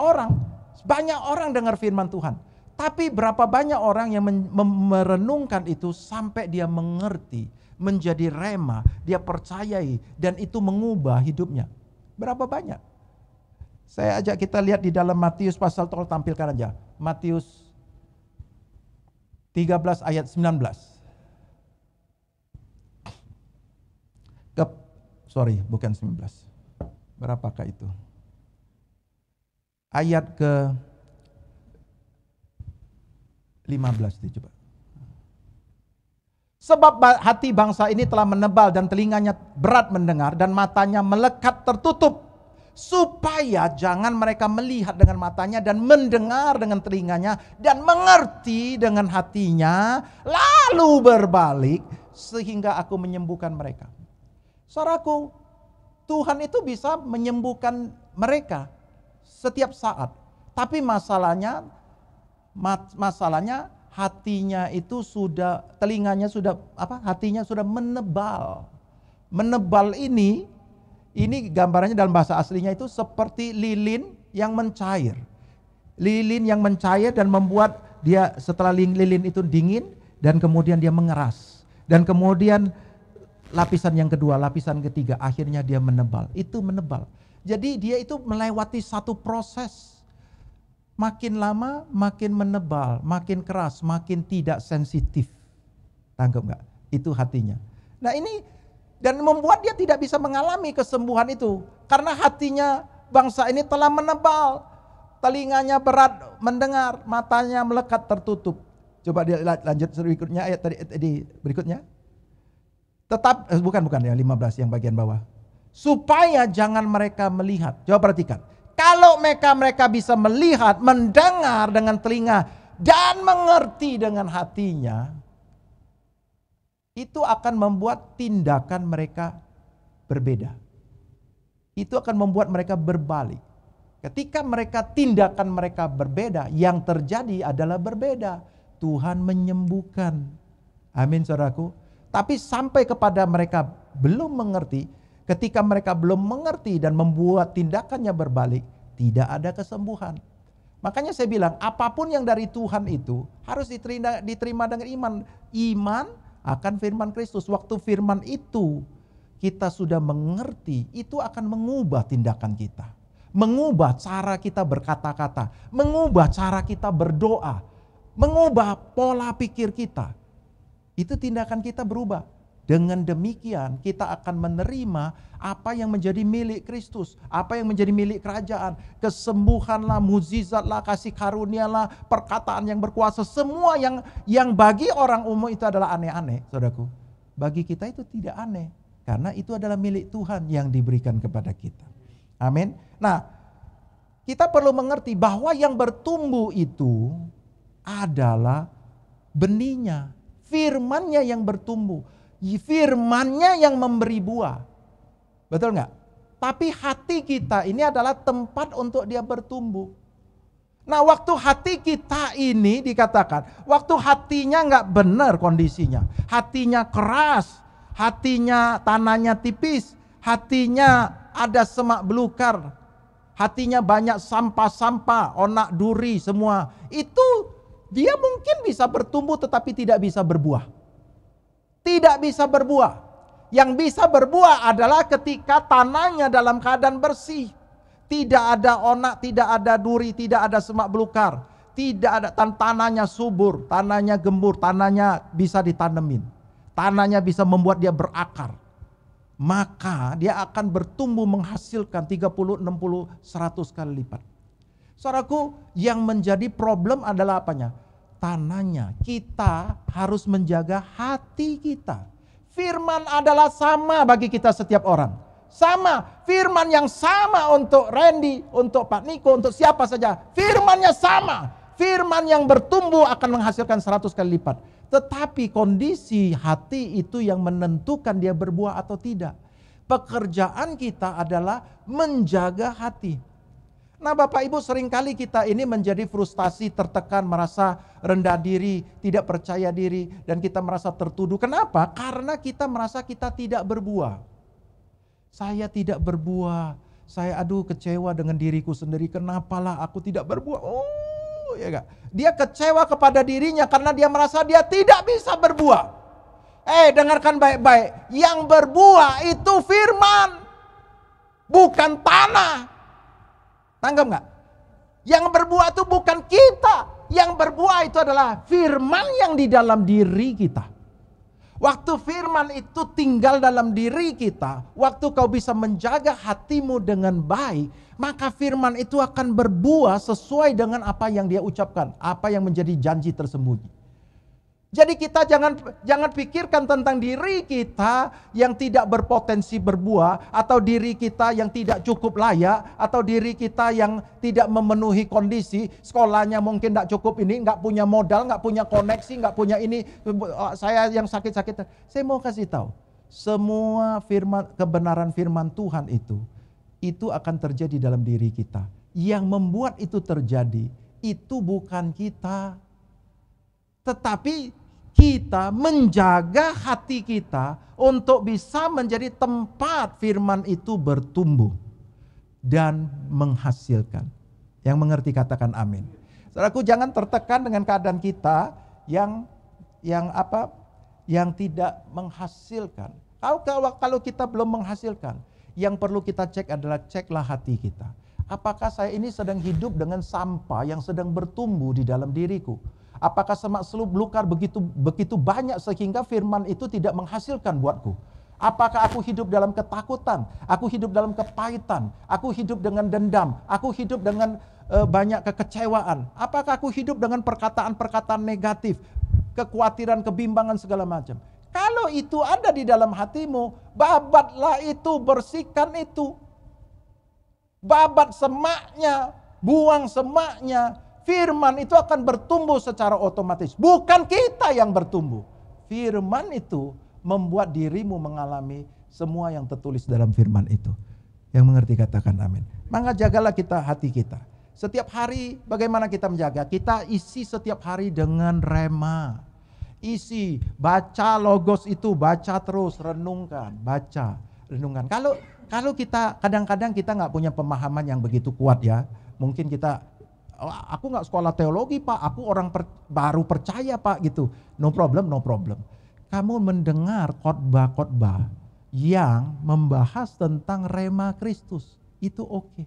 banyak orang dengar firman Tuhan. Tapi berapa banyak orang yang merenungkan itu sampai dia mengerti, menjadi rema, dia percayai dan itu mengubah hidupnya. Berapa banyak? Saya ajak kita lihat di dalam Matius pasal, tolong tampilkan aja. Matius 13 ayat 19. Bukan 19. Berapakah itu? Ayat ke 15 itu coba. Sebab hati bangsa ini telah menebal dan telinganya berat mendengar dan matanya melekat tertutup, supaya jangan mereka melihat dengan matanya dan mendengar dengan telinganya dan mengerti dengan hatinya, lalu berbalik sehingga aku menyembuhkan mereka. Saudaraku, Tuhan itu bisa menyembuhkan mereka setiap saat. Tapi masalahnya hatinya itu hatinya sudah menebal. Menebal ini gambarannya dalam bahasa aslinya itu seperti lilin yang mencair. Lilin yang mencair dan membuat dia setelah lilin itu dingin dan kemudian dia mengeras. Dan kemudian lapisan yang kedua, lapisan ketiga, akhirnya dia menebal. Itu menebal. Jadi dia itu melewati satu proses. Makin lama makin menebal, makin keras, makin tidak sensitif. Tangkap nggak? Itu hatinya. Nah ini dan membuat dia tidak bisa mengalami kesembuhan itu karena hatinya bangsa ini telah menebal, telinganya berat mendengar, matanya melekat tertutup. Coba dia lanjut berikutnya ayat tadi berikutnya. Tetap bukan ya 15 yang bagian bawah. Supaya jangan mereka melihat. Coba perhatikan. Kalau mereka bisa melihat, mendengar dengan telinga dan mengerti dengan hatinya, itu akan membuat tindakan mereka berbeda. Itu akan membuat mereka berbalik. Ketika tindakan mereka berbeda, yang terjadi adalah berbeda. Tuhan menyembuhkan. Amin saudaraku. Tapi sampai kepada mereka belum mengerti, ketika mereka belum mengerti dan membuat tindakannya berbalik, tidak ada kesembuhan. Makanya saya bilang, apapun yang dari Tuhan itu harus diterima dengan iman. Iman akan firman Kristus. Waktu firman itu kita sudah mengerti, itu akan mengubah tindakan kita. Mengubah cara kita berkata-kata. Mengubah cara kita berdoa. Mengubah pola pikir kita. Itu tindakan kita berubah. Dengan demikian kita akan menerima apa yang menjadi milik Kristus, apa yang menjadi milik kerajaan, kesembuhanlah, mukjizatlah, kasih karunialah, perkataan yang berkuasa, semua yang bagi orang umum itu adalah aneh-aneh, saudaraku. Bagi kita itu tidak aneh, karena itu adalah milik Tuhan yang diberikan kepada kita. Amin. Nah, kita perlu mengerti bahwa yang bertumbuh itu adalah benihnya, firman-Nya yang bertumbuh, firman-Nya yang memberi buah. Betul nggak? Tapi hati kita ini adalah tempat untuk dia bertumbuh. Nah, waktu hati kita ini dikatakan, waktu hatinya nggak benar kondisinya, hatinya keras, hatinya tanahnya tipis, hatinya ada semak belukar, hatinya banyak sampah-sampah, onak duri semua. Itu dia mungkin bisa bertumbuh tetapi tidak bisa berbuah. Tidak bisa berbuah. Yang bisa berbuah adalah ketika tanahnya dalam keadaan bersih. Tidak ada onak, tidak ada duri, tidak ada semak belukar. Tidak ada tanahnya subur, tanahnya gembur, tanahnya bisa ditanemin. Tanahnya bisa membuat dia berakar. Maka dia akan bertumbuh menghasilkan 30, 60, 100 kali lipat. Saudaraku, yang menjadi problem adalah apanya? Tanahnya. Kita harus menjaga hati kita. Firman adalah sama bagi kita setiap orang. Sama, firman yang sama untuk Randy, untuk Pak Niko, untuk siapa saja. Firmannya sama. Firman yang bertumbuh akan menghasilkan 100 kali lipat. Tetapi kondisi hati itu yang menentukan dia berbuah atau tidak. Pekerjaan kita adalah menjaga hati. Nah, Bapak Ibu, seringkali kita ini menjadi frustasi, tertekan, merasa rendah diri, tidak percaya diri, dan kita merasa tertuduh. Kenapa? Karena kita merasa kita tidak berbuah. Saya tidak berbuah. Saya kecewa dengan diriku sendiri. Kenapalah aku tidak berbuah? Ya gak? Dia kecewa kepada dirinya karena dia merasa dia tidak bisa berbuah. Dengarkan baik-baik. Yang berbuah itu firman, bukan tanah. Tanggap gak? Yang berbuah itu bukan kita. Yang berbuah itu adalah firman yang di dalam diri kita. Waktu firman itu tinggal dalam diri kita, waktu kau bisa menjaga hatimu dengan baik, maka firman itu akan berbuah sesuai dengan apa yang dia ucapkan, apa yang menjadi janji tersembunyi. Jadi kita jangan pikirkan tentang diri kita yang tidak berpotensi berbuah, atau diri kita yang tidak cukup layak, atau diri kita yang tidak memenuhi kondisi, sekolahnya mungkin tidak cukup ini, nggak punya modal, nggak punya koneksi, nggak punya ini, saya yang sakit-sakit. Saya mau kasih tahu, semua kebenaran firman Tuhan itu akan terjadi dalam diri kita. Yang membuat itu terjadi, itu bukan kita. Tetapi kita menjaga hati kita untuk bisa menjadi tempat firman itu bertumbuh dan menghasilkan. Yang mengerti katakan amin. Saudaraku, jangan tertekan dengan keadaan kita yang tidak menghasilkan. Kalau kita belum menghasilkan, yang perlu kita cek adalah ceklah hati kita. Apakah saya ini sedang hidup dengan sampah yang sedang bertumbuh di dalam diriku? Apakah semak belukar begitu banyak sehingga firman itu tidak menghasilkan buatku? Apakah aku hidup dalam ketakutan? Aku hidup dalam kepahitan? Aku hidup dengan dendam? Aku hidup dengan banyak kekecewaan? Apakah aku hidup dengan perkataan-perkataan negatif? Kekhawatiran, kebimbangan segala macam. Kalau itu ada di dalam hatimu, babatlah itu, bersihkan itu. Babat semaknya, buang semaknya. Firman itu akan bertumbuh secara otomatis. Bukan kita yang bertumbuh. Firman itu membuat dirimu mengalami semua yang tertulis dalam firman itu. Yang mengerti katakan amin. Maka jagalah kita hati kita. Setiap hari bagaimana kita menjaga? Kita isi setiap hari dengan rema. Isi, baca logos itu, baca terus, renungkan, baca, renungkan. Kalau kita kadang-kadang kita nggak punya pemahaman yang begitu kuat ya. Mungkin kita, aku nggak sekolah teologi Pak, aku orang baru percaya Pak gitu. No problem. Kamu mendengar khotbah-khotbah yang membahas tentang rema Kristus, itu oke.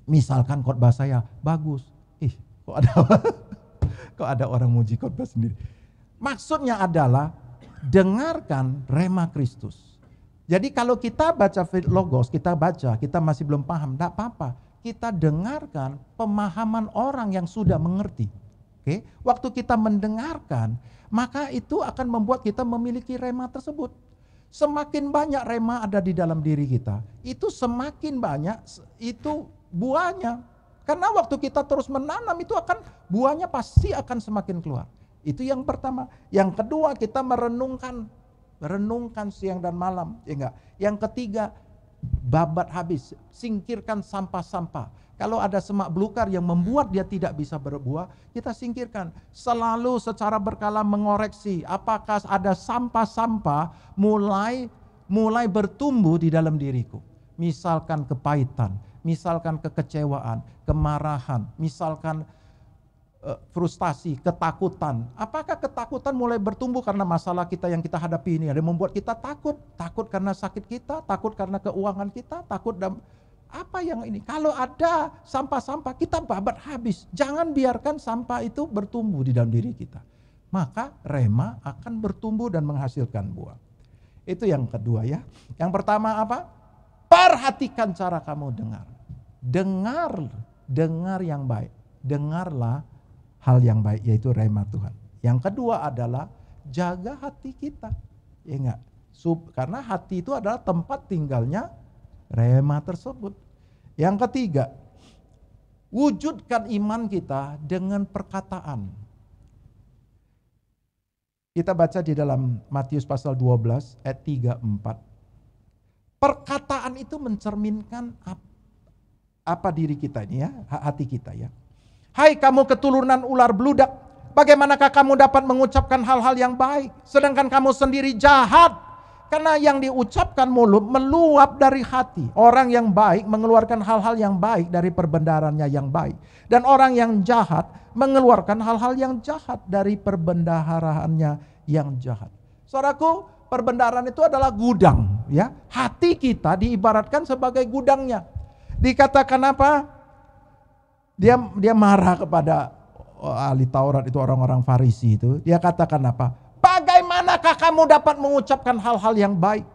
Misalkan khotbah saya bagus, kok ada orang muji khotbah sendiri. Maksudnya adalah dengarkan rema Kristus. Jadi kalau kita baca logos, kita masih belum paham, tidak apa-apa. Kita dengarkan pemahaman orang yang sudah mengerti. Oke? Waktu kita mendengarkan, maka itu akan membuat kita memiliki rema tersebut. Semakin banyak rema ada di dalam diri kita, itu semakin banyak itu buahnya. Karena waktu kita terus menanam itu buahnya pasti akan semakin keluar. Itu yang pertama. Yang kedua, kita merenungkan siang dan malam, ya enggak? Yang ketiga, babat habis, singkirkan sampah-sampah. Kalau ada semak belukar yang membuat dia tidak bisa berbuah, kita singkirkan. Selalu secara berkala mengoreksi apakah ada sampah-sampah mulai bertumbuh di dalam diriku. Misalkan kepahitan, misalkan kekecewaan, kemarahan, misalkan frustasi, ketakutan. Apakah ketakutan mulai bertumbuh karena masalah kita yang kita hadapi ini? Ada yang membuat kita takut. Takut karena sakit kita, takut karena keuangan kita, takut apa yang ini? Kalau ada sampah-sampah, kita babat habis. Jangan biarkan sampah itu bertumbuh di dalam diri kita. Maka rema akan bertumbuh dan menghasilkan buah. Itu yang kedua ya. Yang pertama apa? Perhatikan cara kamu dengar. Dengar yang baik. Dengarlah hal yang baik, yaitu rema Tuhan. Yang kedua adalah jaga hati kita. Ya enggak? Karena hati itu adalah tempat tinggalnya rema tersebut. Yang ketiga, wujudkan iman kita dengan perkataan. Kita baca di dalam Matius pasal 12 ayat 3-4. Perkataan itu mencerminkan apa diri kita ini ya, hati kita ya. Hai kamu keturunan ular beludak, bagaimanakah kamu dapat mengucapkan hal-hal yang baik, sedangkan kamu sendiri jahat? Karena yang diucapkan mulut meluap dari hati. Orang yang baik mengeluarkan hal-hal yang baik dari perbendaharanya yang baik. Dan orang yang jahat mengeluarkan hal-hal yang jahat dari perbendaharaannya yang jahat. Saudaraku, perbendaharaan itu adalah gudang. Ya, hati kita diibaratkan sebagai gudangnya. Dikatakan apa? Dia marah kepada ahli Taurat itu, orang-orang Farisi itu. Dia katakan apa? Bagaimanakah kamu dapat mengucapkan hal-hal yang baik,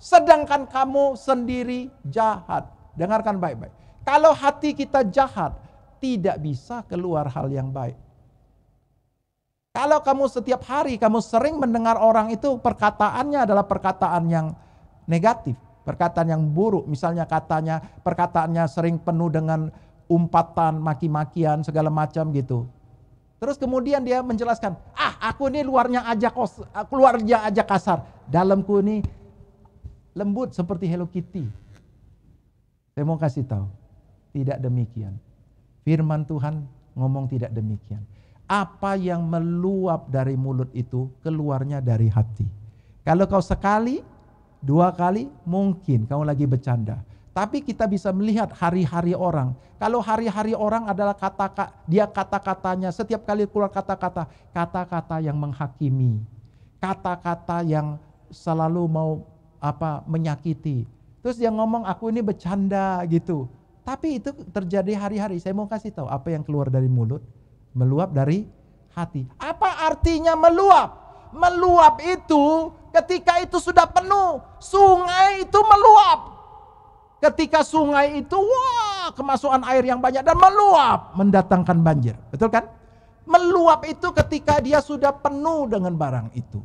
sedangkan kamu sendiri jahat? Dengarkan baik-baik. Kalau hati kita jahat, tidak bisa keluar hal yang baik. Kalau kamu setiap hari, kamu sering mendengar orang itu perkataannya adalah perkataan yang negatif, perkataan yang buruk. Misalnya perkataannya sering penuh dengan umpatan, maki-makian, segala macam gitu. Terus kemudian dia menjelaskan, aku ini luarnya aja kasar, dalamku ini lembut seperti Hello Kitty. Saya mau kasih tahu, tidak demikian. Firman Tuhan ngomong tidak demikian. Apa yang meluap dari mulut itu keluarnya dari hati. Kalau kau sekali, 2 kali, mungkin kamu lagi bercanda. Tapi kita bisa melihat hari-hari orang. Kalau hari-hari orang adalah kata-katanya, setiap kali keluar kata-kata yang menghakimi, kata-kata yang selalu mau menyakiti. Terus dia ngomong aku ini bercanda gitu. Tapi itu terjadi hari-hari. Saya mau kasih tahu apa yang keluar dari mulut, meluap dari hati. Apa artinya meluap? Meluap itu ketika itu sudah penuh, sungai itu meluap. Ketika sungai itu kemasukan air yang banyak dan meluap, mendatangkan banjir. Betul kan? Meluap itu ketika dia sudah penuh dengan barang itu.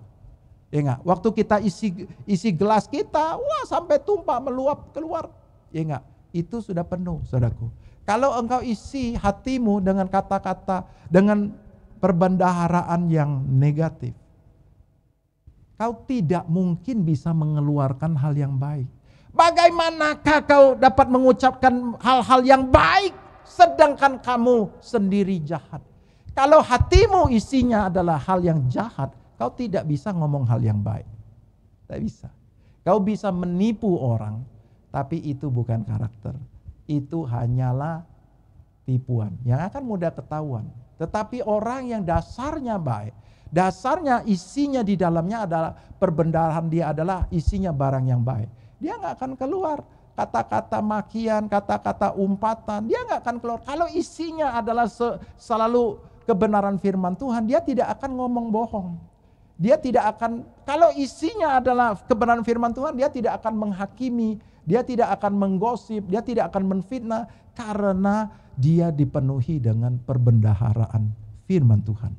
Ya enggak? Waktu kita isi gelas kita, sampai tumpah meluap keluar. Ya enggak? Itu sudah penuh, saudaraku. Kalau engkau isi hatimu dengan kata-kata, dengan perbendaharaan yang negatif, kau tidak mungkin bisa mengeluarkan hal yang baik. Bagaimanakah kau dapat mengucapkan hal-hal yang baik sedangkan kamu sendiri jahat? Kalau hatimu isinya adalah hal yang jahat, kau tidak bisa ngomong hal yang baik. Tidak bisa. Kau bisa menipu orang, tapi itu bukan karakter. Itu hanyalah tipuan yang akan mudah ketahuan. Tetapi orang yang dasarnya baik, dasarnya isinya di dalamnya adalah perbendaharaan, dia adalah isinya barang yang baik. Dia nggak akan keluar kata-kata makian, kata-kata umpatan. Dia nggak akan keluar. Kalau isinya adalah selalu kebenaran firman Tuhan, dia tidak akan ngomong bohong. Dia tidak akan, kalau isinya adalah kebenaran firman Tuhan, dia tidak akan menghakimi, dia tidak akan menggosip, dia tidak akan menfitnah, karena dia dipenuhi dengan perbendaharaan firman Tuhan.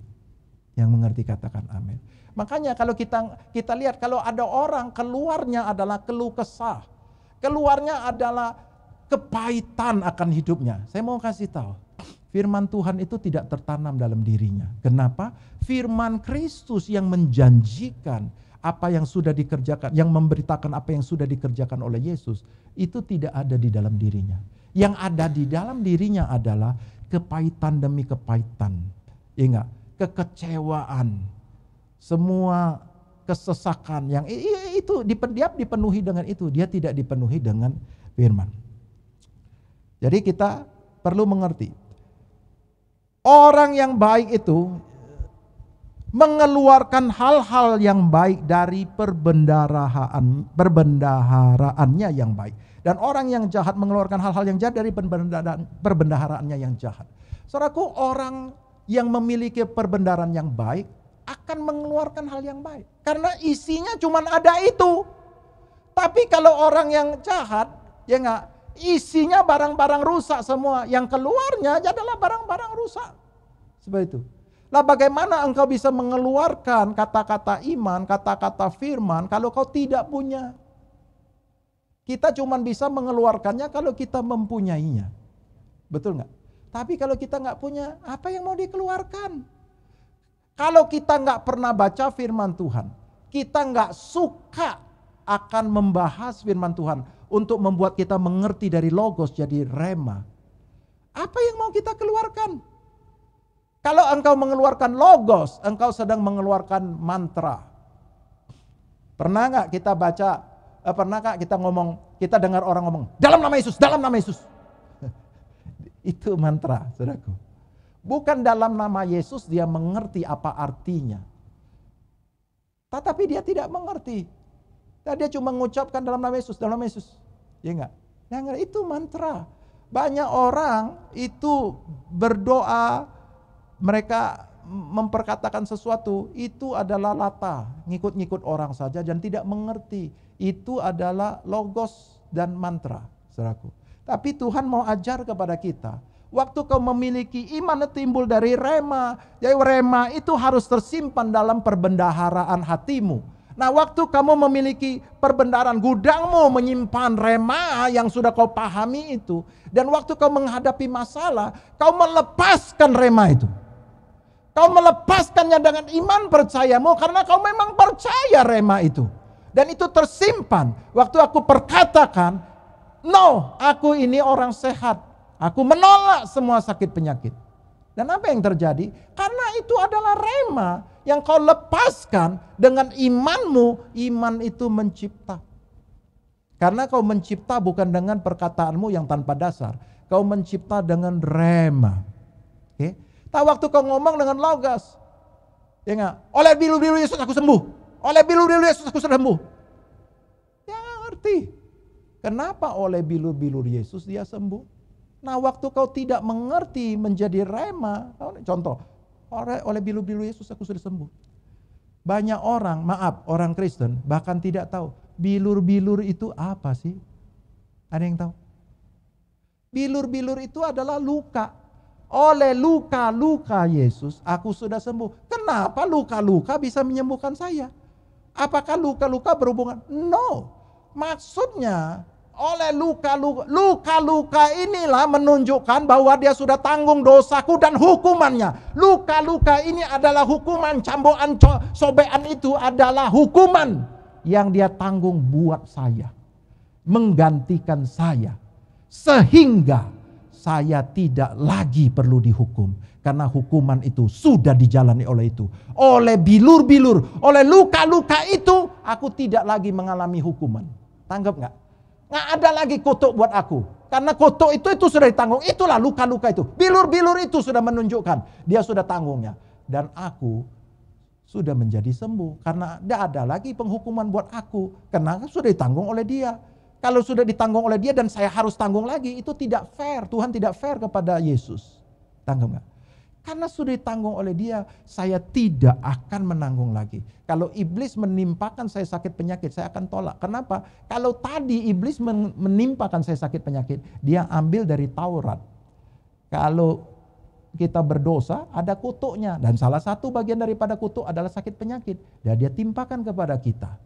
Yang mengerti katakan amin. Makanya kalau kita lihat, kalau ada orang keluarnya adalah keluh kesah, keluarnya adalah kepahitan akan hidupnya. Saya mau kasih tahu, firman Tuhan itu tidak tertanam dalam dirinya. Kenapa? Firman Kristus yang menjanjikan apa yang sudah dikerjakan, yang memberitakan apa yang sudah dikerjakan oleh Yesus, itu tidak ada di dalam dirinya. Yang ada di dalam dirinya adalah kepahitan demi kepahitan. Ingat, kekecewaan, semua kesesakan yang itu dia dipenuhi dengan itu, dia tidak dipenuhi dengan firman. Jadi kita perlu mengerti, orang yang baik itu mengeluarkan hal-hal yang baik dari perbendaharaannya yang baik. Dan orang yang jahat mengeluarkan hal-hal yang jahat dari perbendaharaannya yang jahat. Saudaraku, orang yang memiliki perbendaharaan yang baik akan mengeluarkan hal yang baik. Karena isinya cuma ada itu. Tapi kalau orang yang jahat, ya enggak, isinya barang-barang rusak semua. Yang keluarnya adalah barang-barang rusak. Seperti itu. Lah bagaimana engkau bisa mengeluarkan kata-kata iman, kata-kata firman kalau kau tidak punya? Kita cuma bisa mengeluarkannya kalau kita mempunyainya. Betul nggak? Tapi kalau kita nggak punya, apa yang mau dikeluarkan? Kalau kita nggak pernah baca firman Tuhan, kita nggak suka akan membahas firman Tuhan untuk membuat kita mengerti dari logos jadi rema. Apa yang mau kita keluarkan? Kalau engkau mengeluarkan logos, engkau sedang mengeluarkan mantra. Pernah nggak kita baca, pernah nggak kita ngomong, kita dengar orang ngomong, dalam nama Yesus, dalam nama Yesus. Itu mantra, saudaraku. Bukan dalam nama Yesus dia mengerti apa artinya. Tetapi dia tidak mengerti. Dan dia cuma mengucapkan dalam nama Yesus, dalam nama Yesus. Ya enggak? Nah, itu mantra. Banyak orang itu berdoa, mereka memperkatakan sesuatu, itu adalah lata, ngikut-ngikut orang saja dan tidak mengerti. Itu adalah logos dan mantra, saudaraku. Tapi Tuhan mau ajar kepada kita, waktu kau memiliki iman timbul dari rema. Jadi rema itu harus tersimpan dalam perbendaharaan hatimu. Nah, waktu kamu memiliki perbendaharaan, gudangmu menyimpan rema yang sudah kau pahami itu, dan waktu kau menghadapi masalah, kau melepaskan rema itu. Kau melepaskannya dengan iman percayamu karena kau memang percaya rema itu. Dan itu tersimpan. Waktu aku perkatakan, no, aku ini orang sehat. Aku menolak semua sakit penyakit. Dan apa yang terjadi? Karena itu adalah rema yang kau lepaskan dengan imanmu. Iman itu mencipta. Karena kau mencipta bukan dengan perkataanmu yang tanpa dasar. Kau mencipta dengan rema. Oke? Tak waktu kau ngomong dengan logos. Ya enggak? Oleh bilu-bilu Yesus aku sembuh. Oleh bilu-bilu Yesus aku sembuh. Ya ngerti. Kenapa oleh bilu-bilu Yesus dia sembuh? Nah, waktu kau tidak mengerti menjadi rema. Contoh, oleh bilu-bilu Yesus aku sudah sembuh. Banyak orang, maaf, orang Kristen bahkan tidak tahu bilur-bilur itu apa sih? Ada yang tahu? Bilur-bilur itu adalah luka. Oleh luka-luka Yesus aku sudah sembuh. Kenapa luka-luka bisa menyembuhkan saya? Apakah luka-luka berhubungan? No. Maksudnya oleh luka-luka inilah menunjukkan bahwa dia sudah tanggung dosaku dan hukumannya. Luka-luka ini adalah hukuman, cambukan, sobekan itu adalah hukuman yang dia tanggung buat saya. Menggantikan saya. Sehingga saya tidak lagi perlu dihukum. Karena hukuman itu sudah dijalani oleh itu. Oleh bilur-bilur, oleh luka-luka itu, aku tidak lagi mengalami hukuman. Tanggap gak? Nggak ada lagi kutuk buat aku. Karena kutuk itu sudah ditanggung. Itulah luka-luka itu. Bilur-bilur itu sudah menunjukkan. Dia sudah tanggungnya. Dan aku sudah menjadi sembuh. Karena tidak ada lagi penghukuman buat aku. Karena sudah ditanggung oleh dia. Kalau sudah ditanggung oleh dia dan saya harus tanggung lagi, itu tidak fair. Tuhan tidak fair kepada Yesus. Tanggung nggak? Karena sudah ditanggung oleh dia, saya tidak akan menanggung lagi. Kalau iblis menimpakan saya sakit penyakit, saya akan tolak. Kenapa? Kalau tadi iblis menimpakan saya sakit penyakit, dia ambil dari Taurat. Kalau kita berdosa, ada kutuknya. Dan salah satu bagian daripada kutuk adalah sakit penyakit. Dan dia timpakan kepada kita.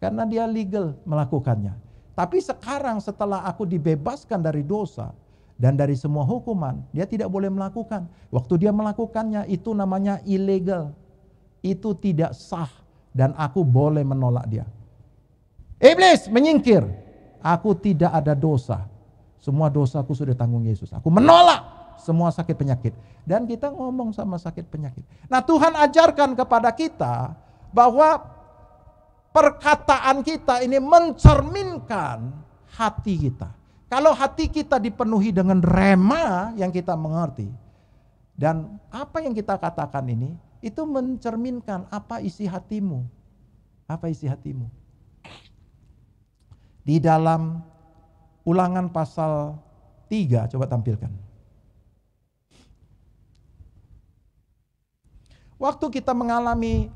Karena dia legal melakukannya. Tapi sekarang setelah aku dibebaskan dari dosa dan dari semua hukuman, dia tidak boleh melakukan. Waktu dia melakukannya itu namanya illegal. Itu tidak sah dan aku boleh menolak dia. Iblis menyingkir. Aku tidak ada dosa. Semua dosaku sudah tanggung Yesus. Aku menolak semua sakit penyakit. Dan kita ngomong sama sakit penyakit. Nah, Tuhan ajarkan kepada kita bahwa perkataan kita ini mencerminkan hati kita. Kalau hati kita dipenuhi dengan rema yang kita mengerti, dan apa yang kita katakan ini, itu mencerminkan apa isi hatimu. Apa isi hatimu? Di dalam Ulangan pasal 3, coba tampilkan. Waktu kita mengalami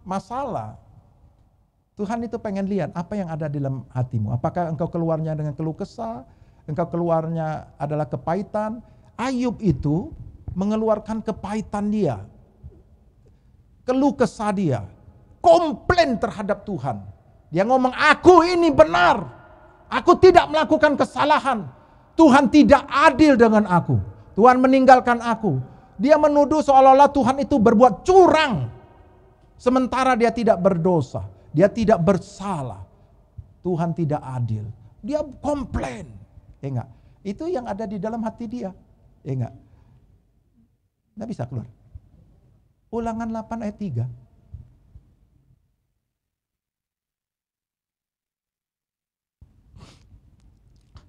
masalah, Tuhan itu pengen lihat apa yang ada di dalam hatimu. Apakah engkau keluarnya dengan keluh kesah, engkau keluarnya adalah kepahitan. Ayub itu mengeluarkan kepahitan dia, keluh kesah dia, komplain terhadap Tuhan. Dia ngomong, aku ini benar, aku tidak melakukan kesalahan. Tuhan tidak adil dengan aku, Tuhan meninggalkan aku. Dia menuduh seolah-olah Tuhan itu berbuat curang, sementara dia tidak berdosa. Dia tidak bersalah. Tuhan tidak adil. Dia komplain. Ya enggak? Itu yang ada di dalam hati dia. Ya enggak? Nggak bisa keluar. Ulangan 8 ayat 3.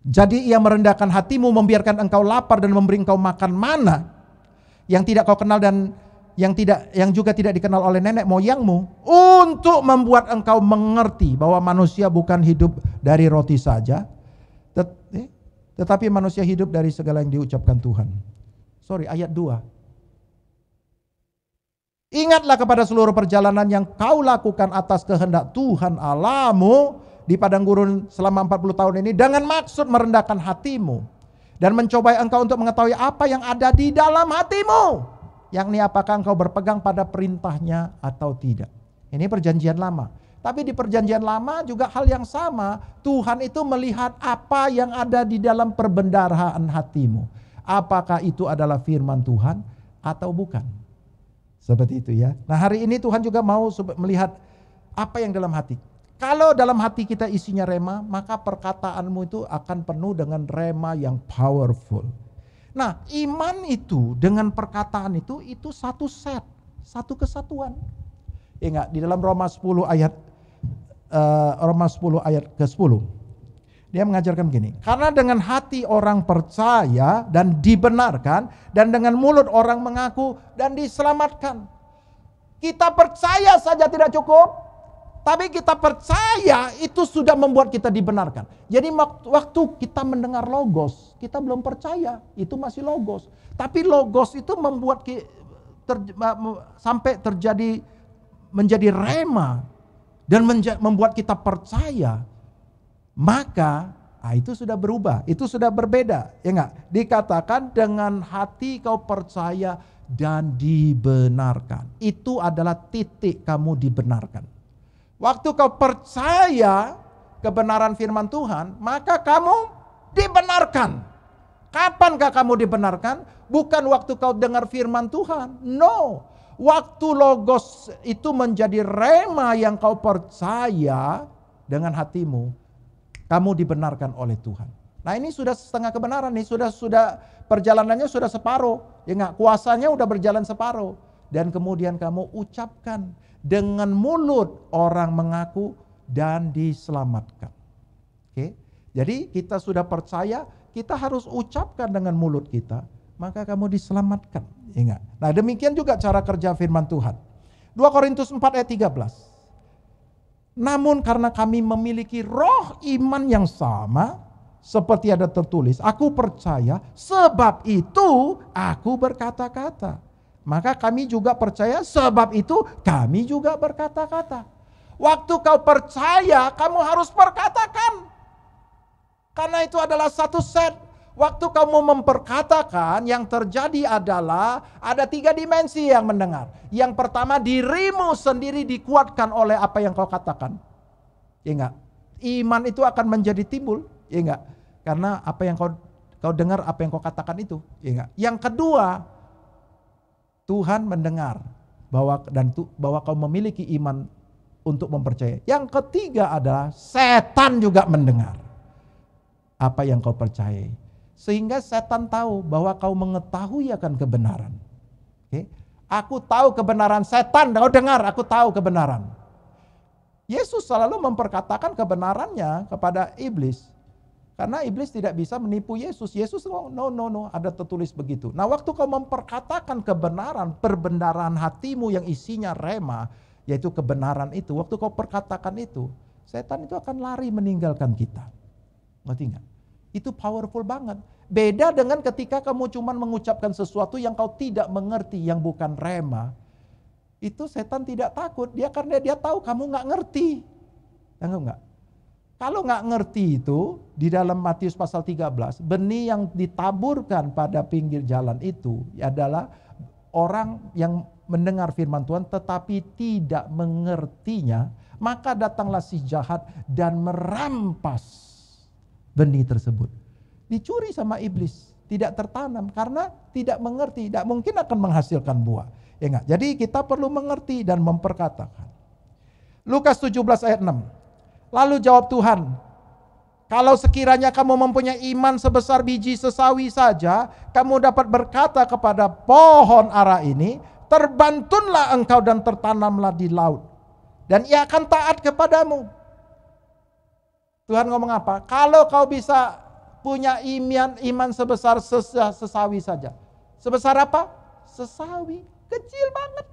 Jadi ia merendahkan hatimu, membiarkan engkau lapar dan memberi engkau makan mana yang tidak kau kenal dan yang juga tidak dikenal oleh nenek moyangmu, untuk membuat engkau mengerti bahwa manusia bukan hidup dari roti saja, tetapi manusia hidup dari segala yang diucapkan Tuhan. Ayat 2. Ingatlah kepada seluruh perjalanan yang kau lakukan atas kehendak Tuhan Allahmu di padang gurun selama 40 tahun ini, dengan maksud merendahkan hatimu dan mencobai engkau untuk mengetahui apa yang ada di dalam hatimu, yakni apakah engkau berpegang pada perintahnya atau tidak. Ini perjanjian lama. Tapi di perjanjian lama juga hal yang sama. Tuhan itu melihat apa yang ada di dalam perbendaharaan hatimu. Apakah itu adalah firman Tuhan atau bukan. Seperti itu ya. Nah, hari ini Tuhan juga mau melihat apa yang dalam hati. Kalau dalam hati kita isinya rema, maka perkataanmu itu akan penuh dengan rema yang powerful. Nah, iman itu dengan perkataan itu satu set, satu kesatuan. Ingat di dalam Roma 10 ayat ke-10. Dia mengajarkan begini, karena dengan hati orang percaya dan dibenarkan, dan dengan mulut orang mengaku dan diselamatkan. Kita percaya saja tidak cukup, tapi kita percaya itu sudah membuat kita dibenarkan. Jadi waktu kita mendengar logos, kita belum percaya, itu masih logos. Tapi logos itu membuat sampai terjadi menjadi rema dan membuat kita percaya. Maka itu sudah berubah, itu sudah berbeda. Ya enggak? Dikatakan dengan hati kau percaya dan dibenarkan. Itu adalah titik kamu dibenarkan. Waktu kau percaya kebenaran firman Tuhan, maka kamu dibenarkan. Kapankah kamu dibenarkan? Bukan waktu kau dengar firman Tuhan. No. Waktu logos itu menjadi rema yang kau percaya dengan hatimu, kamu dibenarkan oleh Tuhan. Nah, ini sudah setengah kebenaran nih, sudah perjalanannya sudah separuh. Ya enggak? Kuasanya udah berjalan separuh. Dan kemudian kamu ucapkan. Dengan mulut orang mengaku dan diselamatkan. Oke? Jadi kita sudah percaya, kita harus ucapkan dengan mulut kita, maka kamu diselamatkan. Ingat. Nah, demikian juga cara kerja firman Tuhan. 2 Korintus 4 ayat 13. Namun karena kami memiliki roh iman yang sama, seperti ada tertulis, aku percaya, sebab itu aku berkata-kata. Maka kami juga percaya, sebab itu kami juga berkata-kata. Waktu kau percaya, kamu harus perkatakan. Karena itu adalah satu set. Waktu kamu memperkatakan, yang terjadi adalah ada 3 dimensi yang mendengar. Yang pertama, dirimu sendiri dikuatkan oleh apa yang kau katakan. Ya enggak? iman itu akan menjadi timbul, ya enggak? Karena apa yang kau dengar, apa yang kau katakan itu, ya enggak? Yang kedua, Tuhan mendengar bahwa kau memiliki iman untuk mempercayai. Yang ketiga adalah setan juga mendengar apa yang kau percayai. Sehingga setan tahu bahwa kau mengetahui akan kebenaran. Oke? Aku tahu kebenaran, setan kau dengar, aku tahu kebenaran. Yesus selalu memperkatakan kebenarannya kepada iblis. Karena iblis tidak bisa menipu Yesus. Yesus no, ada tertulis begitu. Nah, waktu kau memperkatakan kebenaran, perbendaharaan hatimu yang isinya rema, yaitu kebenaran itu, waktu kau perkatakan itu, setan itu akan lari meninggalkan kita. Ngerti nggak? Itu powerful banget. Beda dengan ketika kamu cuma mengucapkan sesuatu yang kau tidak mengerti, yang bukan rema. Itu setan tidak takut, karena dia tahu kamu nggak ngerti. Anggap nggak? Kalau nggak ngerti itu, di dalam Matius pasal 13, benih yang ditaburkan pada pinggir jalan itu adalah orang yang mendengar firman Tuhan tetapi tidak mengertinya, maka datanglah si jahat dan merampas benih tersebut. Dicuri sama iblis, tidak tertanam karena tidak mengerti, tidak mungkin akan menghasilkan buah. Ya enggak? Jadi kita perlu mengerti dan memperkatakan. Lukas 17 ayat 6. Lalu jawab Tuhan, kalau sekiranya kamu mempunyai iman sebesar biji sesawi saja, kamu dapat berkata kepada pohon ara ini, terbantunlah engkau dan tertanamlah di laut, dan ia akan taat kepadamu. Tuhan ngomong apa? Kalau kau bisa punya iman sebesar sesawi saja. Sebesar apa? Sesawi. Kecil banget.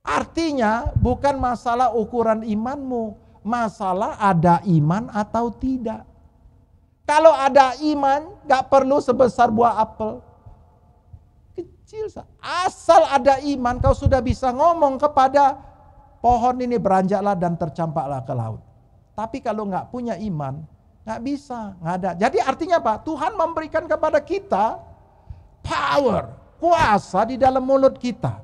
Artinya bukan masalah ukuran imanmu, masalah ada iman atau tidak. Kalau ada iman, gak perlu sebesar buah apel. Kecil, asal ada iman, kau sudah bisa ngomong kepada pohon ini, beranjaklah dan tercampaklah ke laut. Tapi kalau gak punya iman, gak bisa, gak ada. Jadi artinya apa? Tuhan memberikan kepada kita power, kuasa di dalam mulut kita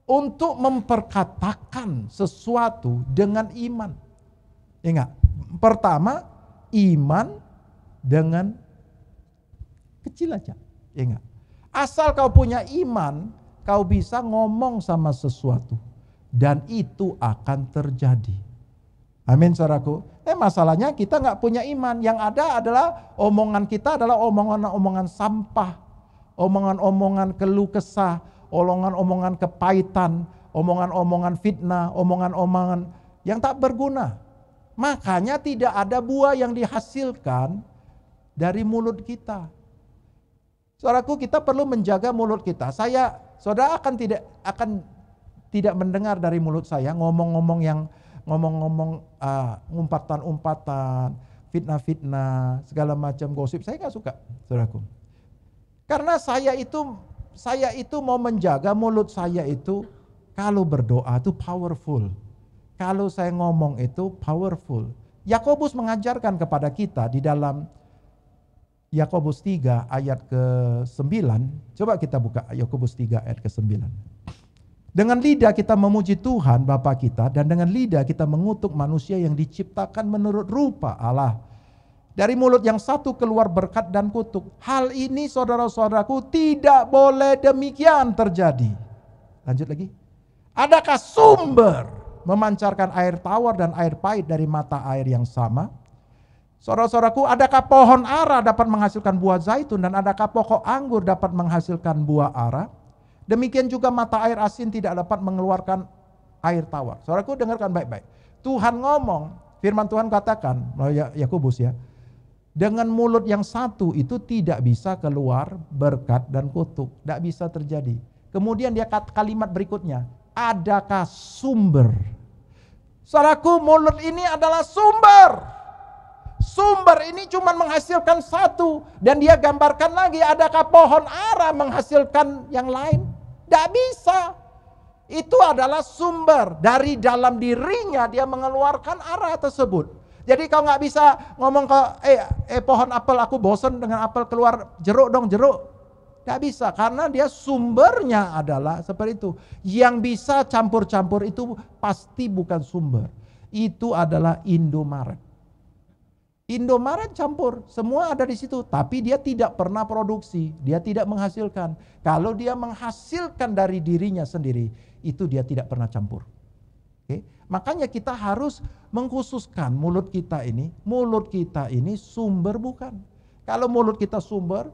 untuk memperkatakan sesuatu dengan iman. Ingat, pertama iman dengan kecil aja. Ingat, asal kau punya iman, kau bisa ngomong sama sesuatu dan itu akan terjadi. Amin, saudaraku. Masalahnya kita nggak punya iman. Yang ada adalah omongan kita adalah omongan-omongan sampah, omongan-omongan keluh kesah, omongan-omongan kepahitan, omongan-omongan fitnah, omongan-omongan yang tak berguna. Makanya tidak ada buah yang dihasilkan dari mulut kita. Saudaraku, kita perlu menjaga mulut kita. Saudara akan tidak mendengar dari mulut saya ngomong-ngomong umpatan-umpatan, fitnah-fitnah, segala macam gosip. Saya nggak suka, saudaraku. Karena saya itu mau menjaga mulut saya itu, kalau berdoa itu powerful. Kalau saya ngomong itu powerful. Yakobus mengajarkan kepada kita di dalam Yakobus 3 ayat ke-9. Coba kita buka Yakobus 3 ayat ke-9. Dengan lidah kita memuji Tuhan Bapa kita, dan dengan lidah kita mengutuk manusia yang diciptakan menurut rupa Allah. Dari mulut yang satu keluar berkat dan kutuk. Hal ini saudara-saudaraku tidak boleh demikian terjadi. Lanjut lagi. Adakah sumber memancarkan air tawar dan air pahit dari mata air yang sama? Saudara-saudaraku, adakah pohon ara dapat menghasilkan buah zaitun dan adakah pokok anggur dapat menghasilkan buah ara? Demikian juga mata air asin tidak dapat mengeluarkan air tawar. Saudaraku, dengarkan baik-baik. Tuhan ngomong, firman Tuhan katakan, Yakobus ya, dengan mulut yang satu itu tidak bisa keluar berkat dan kutuk. Tidak bisa terjadi. Kemudian dia kalimat berikutnya, adakah sumber? Saudaraku, mulut ini adalah sumber. Sumber ini cuma menghasilkan satu. Dan dia gambarkan lagi, adakah pohon ara menghasilkan yang lain? Tidak bisa. Itu adalah sumber. Dari dalam dirinya dia mengeluarkan ara tersebut. Jadi kau nggak bisa ngomong ke pohon apel, aku bosan dengan apel, keluar jeruk dong, jeruk. Nggak bisa, karena dia sumbernya adalah seperti itu. Yang bisa campur-campur itu pasti bukan sumber. Itu adalah Indomaret. Indomaret campur, semua ada di situ, tapi dia tidak pernah produksi, dia tidak menghasilkan. Kalau dia menghasilkan dari dirinya sendiri, itu dia tidak pernah campur. Oke? Makanya kita harus mengkhususkan mulut kita ini sumber bukan. Kalau mulut kita sumber,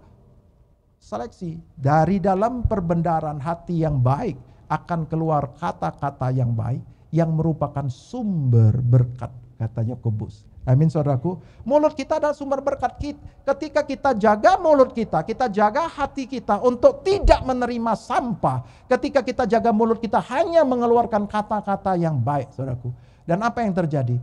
seleksi. Dari dalam perbendaharaan hati yang baik akan keluar kata-kata yang baik yang merupakan sumber berkat, katanya Yakobus. Amin saudaraku. Mulut kita adalah sumber berkat. Ketika kita jaga mulut kita jaga hati kita untuk tidak menerima sampah. Ketika kita jaga mulut kita hanya mengeluarkan kata-kata yang baik, saudaraku. Dan apa yang terjadi?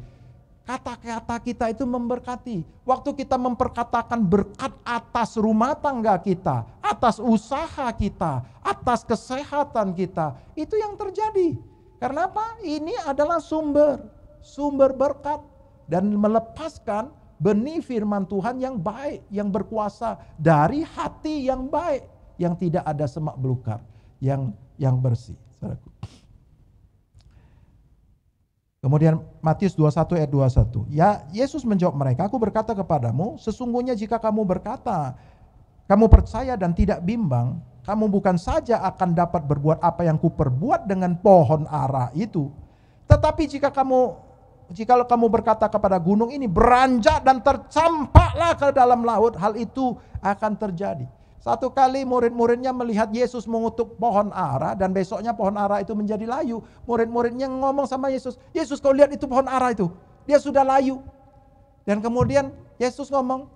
Kata-kata kita itu memberkati. Waktu kita memperkatakan berkat atas rumah tangga kita, atas usaha kita, atas kesehatan kita, itu yang terjadi. Karena apa? Ini adalah sumber berkat. Dan melepaskan benih firman Tuhan yang baik, yang berkuasa dari hati yang baik, yang tidak ada semak belukar, yang bersih. Saudaraku. Kemudian Matius 21 ayat 21. Ya, Yesus menjawab mereka, aku berkata kepadamu, sesungguhnya jika kamu berkata, kamu percaya dan tidak bimbang, kamu bukan saja akan dapat berbuat apa yang kuperbuat dengan pohon ara itu, tetapi jikalau kamu berkata kepada gunung ini, beranjak dan tercampaklah ke dalam laut, hal itu akan terjadi. Satu kali murid-muridnya melihat Yesus mengutuk pohon ara, dan besoknya pohon ara itu menjadi layu. Murid-muridnya ngomong sama Yesus, Yesus kau lihat itu pohon ara itu, dia sudah layu. Dan kemudian Yesus ngomong,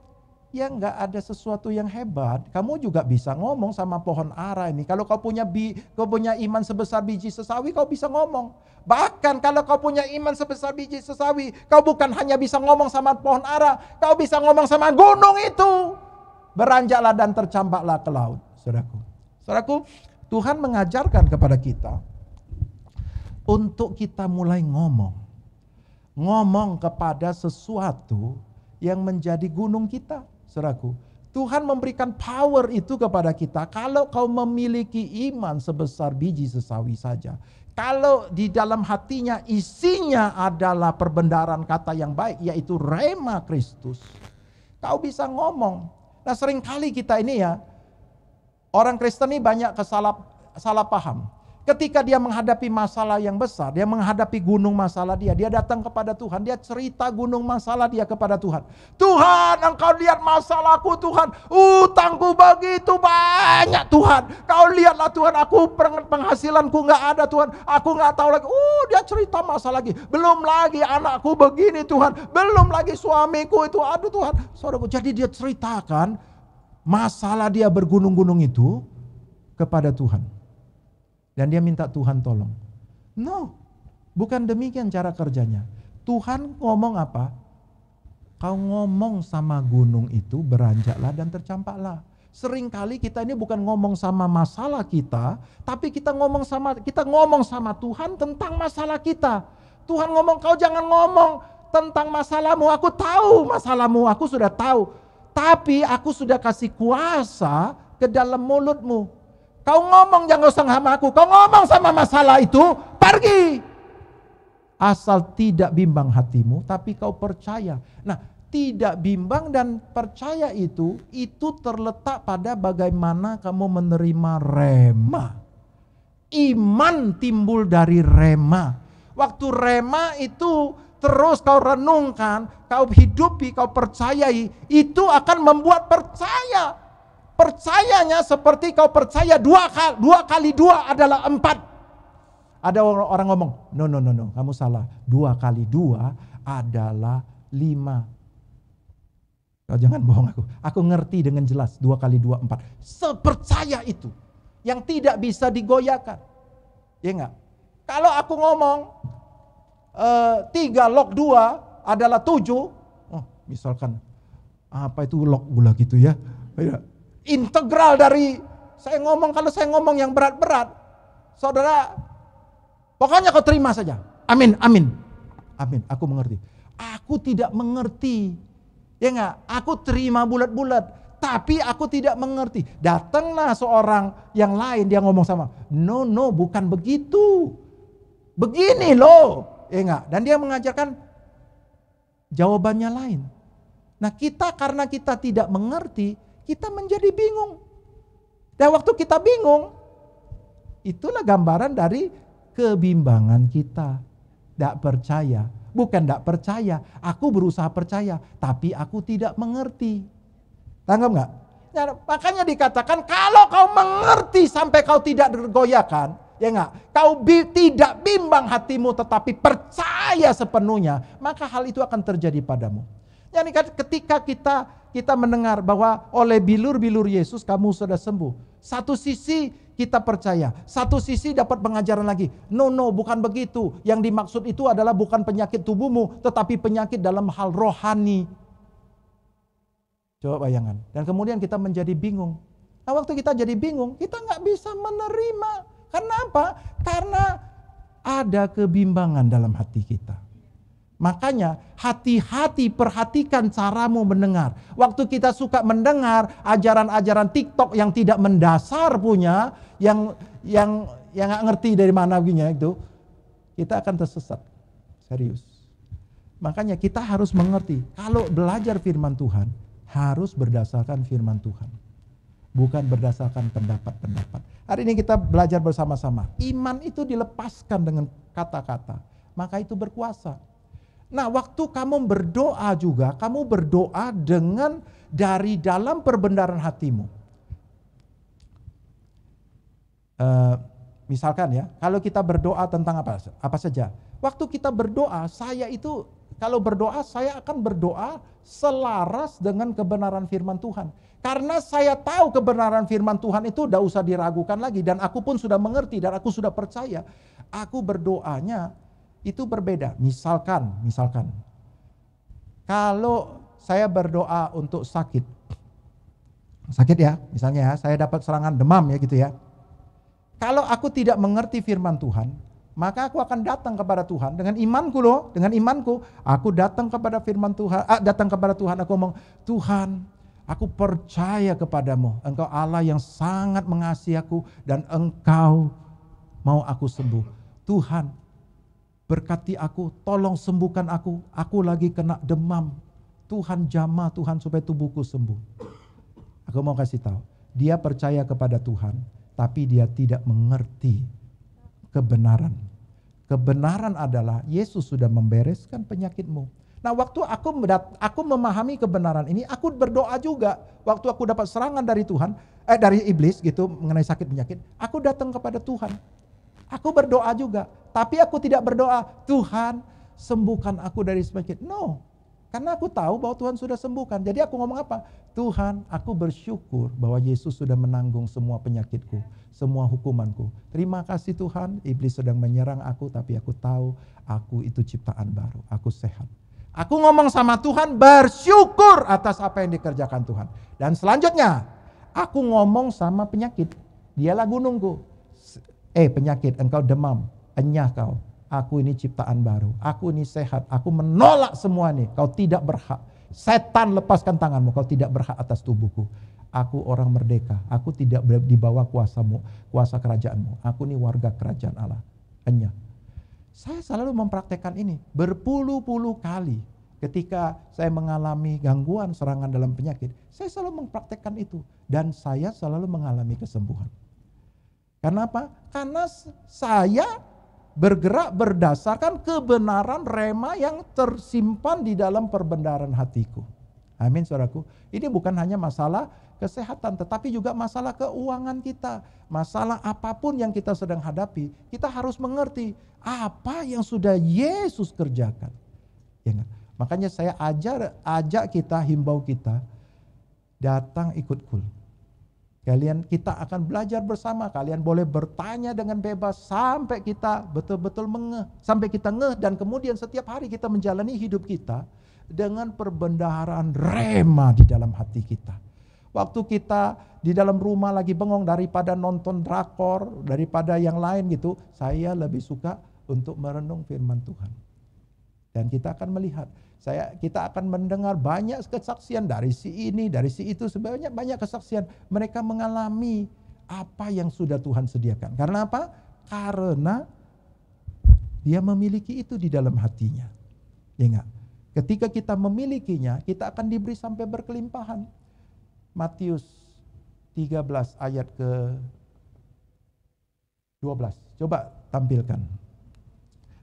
ya enggak ada sesuatu yang hebat, kamu juga bisa ngomong sama pohon ara ini. Kalau kau punya iman sebesar biji sesawi, kau bisa ngomong. Bahkan kalau kau punya iman sebesar biji sesawi, kau bukan hanya bisa ngomong sama pohon ara, kau bisa ngomong sama gunung itu. Beranjaklah dan tercampaklah ke laut, saudaraku. Saudaraku, Tuhan mengajarkan kepada kita untuk kita mulai ngomong kepada sesuatu yang menjadi gunung kita, saudaraku. Tuhan memberikan power itu kepada kita kalau kau memiliki iman sebesar biji sesawi saja. Kalau di dalam hatinya isinya adalah perbendaharaan kata yang baik, yaitu rema Kristus, kau bisa ngomong. Nah, seringkali kita ini ya, orang Kristen ini banyak salah paham. Ketika dia menghadapi masalah yang besar, dia menghadapi gunung masalah dia datang kepada Tuhan, dia cerita gunung masalah dia kepada Tuhan. Tuhan, engkau lihat masalahku Tuhan, utangku begitu banyak Tuhan. Kau lihatlah Tuhan, aku penghasilanku gak ada Tuhan, aku gak tahu lagi. Dia cerita masalah lagi. Belum lagi anakku begini Tuhan, belum lagi suamiku itu, aduh Tuhan. Saudaraku, jadi dia ceritakan masalah dia bergunung-gunung itu kepada Tuhan. Dan dia minta Tuhan tolong. No, bukan demikian cara kerjanya. Tuhan ngomong apa? Kau ngomong sama gunung itu, beranjaklah dan tercampaklah. Seringkali kita ini bukan ngomong sama masalah kita, tapi kita ngomong sama Tuhan tentang masalah kita. Tuhan ngomong, kau jangan ngomong tentang masalahmu. Aku tahu masalahmu, aku sudah tahu. Tapi aku sudah kasih kuasa ke dalam mulutmu. Kau ngomong jangan usah sama aku, kau ngomong sama masalah itu, pergi. Asal tidak bimbang hatimu, tapi kau percaya. Nah, tidak bimbang dan percaya itu terletak pada bagaimana kamu menerima rema. Iman timbul dari rema. Waktu rema itu terus kau renungkan, kau hidupi, kau percayai, itu akan membuat percaya. Percayanya seperti kau percaya 2 kali 2 adalah 4. Ada orang ngomong, no, kamu salah. 2 kali 2 adalah 5. Kau jangan bohong aku. Aku ngerti dengan jelas 2 kali 2, 4. Sepercaya itu. Yang tidak bisa digoyahkan. Ya enggak? Kalau aku ngomong 3 log 2 adalah 7. Oh, misalkan apa itu log pula gitu ya. Integral dari kalau saya ngomong yang berat-berat, saudara, pokoknya kau terima saja. Amin. Aku mengerti. Aku tidak mengerti. Ya enggak? Aku terima bulat-bulat, tapi aku tidak mengerti. Datanglah seorang yang lain, dia ngomong sama, no, bukan begitu. Begini loh. enggak. Dan dia mengajarkan jawabannya lain. Nah kita karena kita tidak mengerti, kita menjadi bingung. Dan waktu kita bingung, itulah gambaran dari kebimbangan kita. Tidak percaya. Bukan tidak percaya, aku berusaha percaya, tapi aku tidak mengerti. Tanggap nggak? Ya, makanya dikatakan kalau kau mengerti sampai kau tidak tergoyahkan, ya nggak? Kau tidak bimbang hatimu tetapi percaya sepenuhnya, maka hal itu akan terjadi padamu. Yani ketika kita mendengar bahwa oleh bilur-bilur Yesus kamu sudah sembuh. Satu sisi kita percaya, satu sisi dapat pengajaran lagi. No, bukan begitu. Yang dimaksud itu adalah bukan penyakit tubuhmu, tetapi penyakit dalam hal rohani. Coba bayangkan. Dan kemudian kita menjadi bingung. Nah waktu kita jadi bingung, kita nggak bisa menerima. Karena apa? Karena ada kebimbangan dalam hati kita. Makanya hati-hati perhatikan caramu mendengar. Waktu kita suka mendengar ajaran-ajaran TikTok yang tidak mendasar punya, yang nggak ngerti dari mana begini itu, kita akan tersesat. Serius. Makanya kita harus mengerti, kalau belajar firman Tuhan harus berdasarkan firman Tuhan, bukan berdasarkan pendapat-pendapat. Hari ini kita belajar bersama-sama. Iman itu dilepaskan dengan kata-kata, maka itu berkuasa. Nah waktu kamu berdoa juga, kamu berdoa dengan dari dalam perbendaharaan hatimu. Misalkan ya, kalau kita berdoa tentang apa saja. Waktu kita berdoa, kalau berdoa saya akan berdoa selaras dengan kebenaran firman Tuhan. Karena saya tahu kebenaran firman Tuhan itu tidak usah diragukan lagi. Dan aku pun sudah mengerti dan aku sudah percaya. Aku berdoanya itu berbeda. Misalkan, kalau saya berdoa untuk sakit ya, misalnya ya, saya dapat serangan demam ya gitu ya. Kalau aku tidak mengerti firman Tuhan, maka aku akan datang kepada Tuhan dengan imanku dengan imanku, aku datang kepada firman Tuhan, aku ngomong, Tuhan, aku percaya kepadamu, Engkau Allah yang sangat mengasihi aku dan Engkau mau aku sembuh. Tuhan, berkati aku, tolong sembuhkan aku lagi kena demam. Tuhan jamah Tuhan supaya tubuhku sembuh. Aku mau kasih tahu, dia percaya kepada Tuhan, tapi dia tidak mengerti kebenaran. Kebenaran adalah Yesus sudah membereskan penyakitmu. Nah waktu aku memahami kebenaran ini, aku berdoa juga. Waktu aku dapat serangan dari Tuhan, dari iblis gitu mengenai sakit penyakit, aku datang kepada Tuhan. Aku berdoa juga, tapi aku tidak berdoa, Tuhan sembuhkan aku dari penyakit. No, karena aku tahu bahwa Tuhan sudah sembuhkan. Jadi aku ngomong apa? Tuhan, aku bersyukur bahwa Yesus sudah menanggung semua penyakitku, semua hukumanku. Terima kasih Tuhan, iblis sedang menyerang aku, tapi aku tahu aku itu ciptaan baru, aku sehat. Aku ngomong sama Tuhan, bersyukur atas apa yang dikerjakan Tuhan. Dan selanjutnya, aku ngomong sama penyakit, dialah gunungku. Penyakit, engkau demam, enyah kau. Aku ini ciptaan baru, aku ini sehat, aku menolak semua ini. Kau tidak berhak. Setan lepaskan tanganmu, kau tidak berhak atas tubuhku. Aku orang merdeka, aku tidak di bawah kuasamu, kuasa kerajaanmu. Aku ini warga kerajaan Allah. Enyah. Saya selalu mempraktekkan ini berpuluh-puluh kali. Ketika saya mengalami gangguan serangan dalam penyakit, saya selalu mempraktekkan itu. Dan saya selalu mengalami kesembuhan. Karena apa? Karena saya bergerak berdasarkan kebenaran rema yang tersimpan di dalam perbendaharaan hatiku. Amin saudaraku. Ini bukan hanya masalah kesehatan, tetapi juga masalah keuangan kita. Masalah apapun yang kita sedang hadapi, kita harus mengerti apa yang sudah Yesus kerjakan. Ya kan? Makanya saya ajak kita, himbau kita, datang ikut kul. Kita akan belajar bersama, kalian boleh bertanya dengan bebas sampai kita betul-betul sampai kita ngeh, dan kemudian setiap hari kita menjalani hidup kita dengan perbendaharaan rema di dalam hati kita. Waktu kita di dalam rumah lagi bengong, daripada nonton drakor, daripada yang lain gitu, saya lebih suka untuk merenung firman Tuhan. Dan kita akan melihat, kita akan mendengar banyak kesaksian dari si ini, dari si itu, sebenarnya banyak kesaksian. Mereka mengalami apa yang sudah Tuhan sediakan. Karena apa? Karena Dia memiliki itu di dalam hatinya. Ingat, ketika kita memilikinya, kita akan diberi sampai berkelimpahan. Matius 13 ayat ke 12. Coba tampilkan.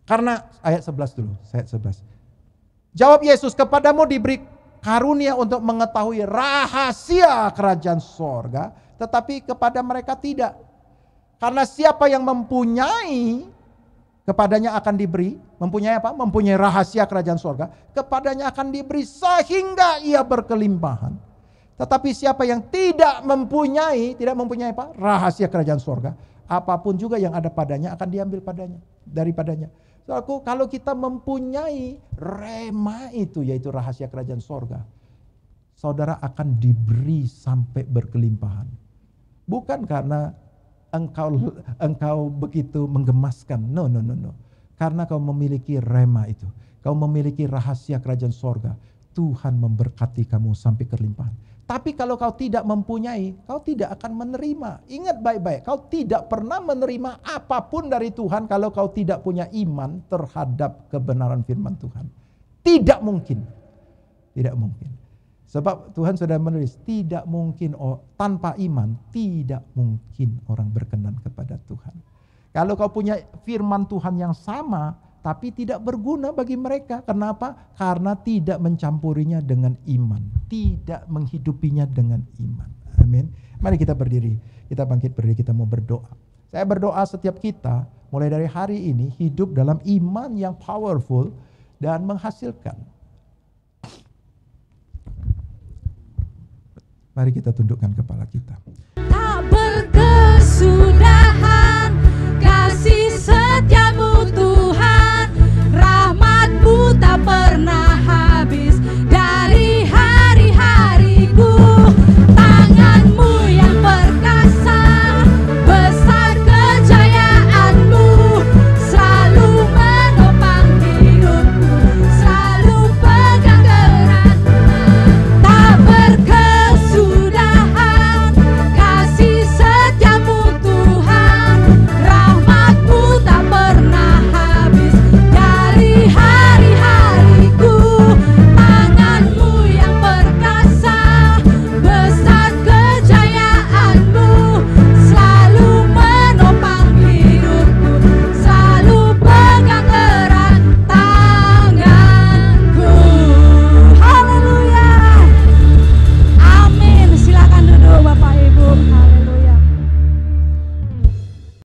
Karena ayat 11 dulu, ayat 11. Jawab Yesus, kepadamu diberi karunia untuk mengetahui rahasia kerajaan sorga, tetapi kepada mereka tidak. Karena siapa yang mempunyai, kepadanya akan diberi. Mempunyai apa? Mempunyai rahasia kerajaan sorga, kepadanya akan diberi sehingga ia berkelimpahan. Tetapi siapa yang tidak mempunyai apa? Rahasia kerajaan sorga, apapun juga yang ada padanya akan diambil daripadanya. Saudaraku, kalau kita mempunyai rema itu, yaitu rahasia kerajaan sorga, saudara akan diberi sampai berkelimpahan. Bukan karena engkau begitu menggemaskan, no. Karena kau memiliki rema itu, kau memiliki rahasia kerajaan sorga, Tuhan memberkati kamu sampai kelimpahan. Tapi kalau kau tidak mempunyai, kau tidak akan menerima. Ingat baik-baik, kau tidak pernah menerima apapun dari Tuhan kalau kau tidak punya iman terhadap kebenaran firman Tuhan. Tidak mungkin. Tidak mungkin. Sebab Tuhan sudah menulis, tidak mungkin tanpa iman, tidak mungkin orang berkenan kepada Tuhan. Kalau kau punya firman Tuhan yang sama, tapi tidak berguna bagi mereka. Kenapa? Karena tidak mencampurinya dengan iman. Tidak menghidupinya dengan iman. Amin. Mari kita berdiri. Kita bangkit berdiri, kita mau berdoa. Saya berdoa setiap kita, mulai dari hari ini, hidup dalam iman yang powerful dan menghasilkan. Mari kita tundukkan kepala kita. Tak berkesudahan.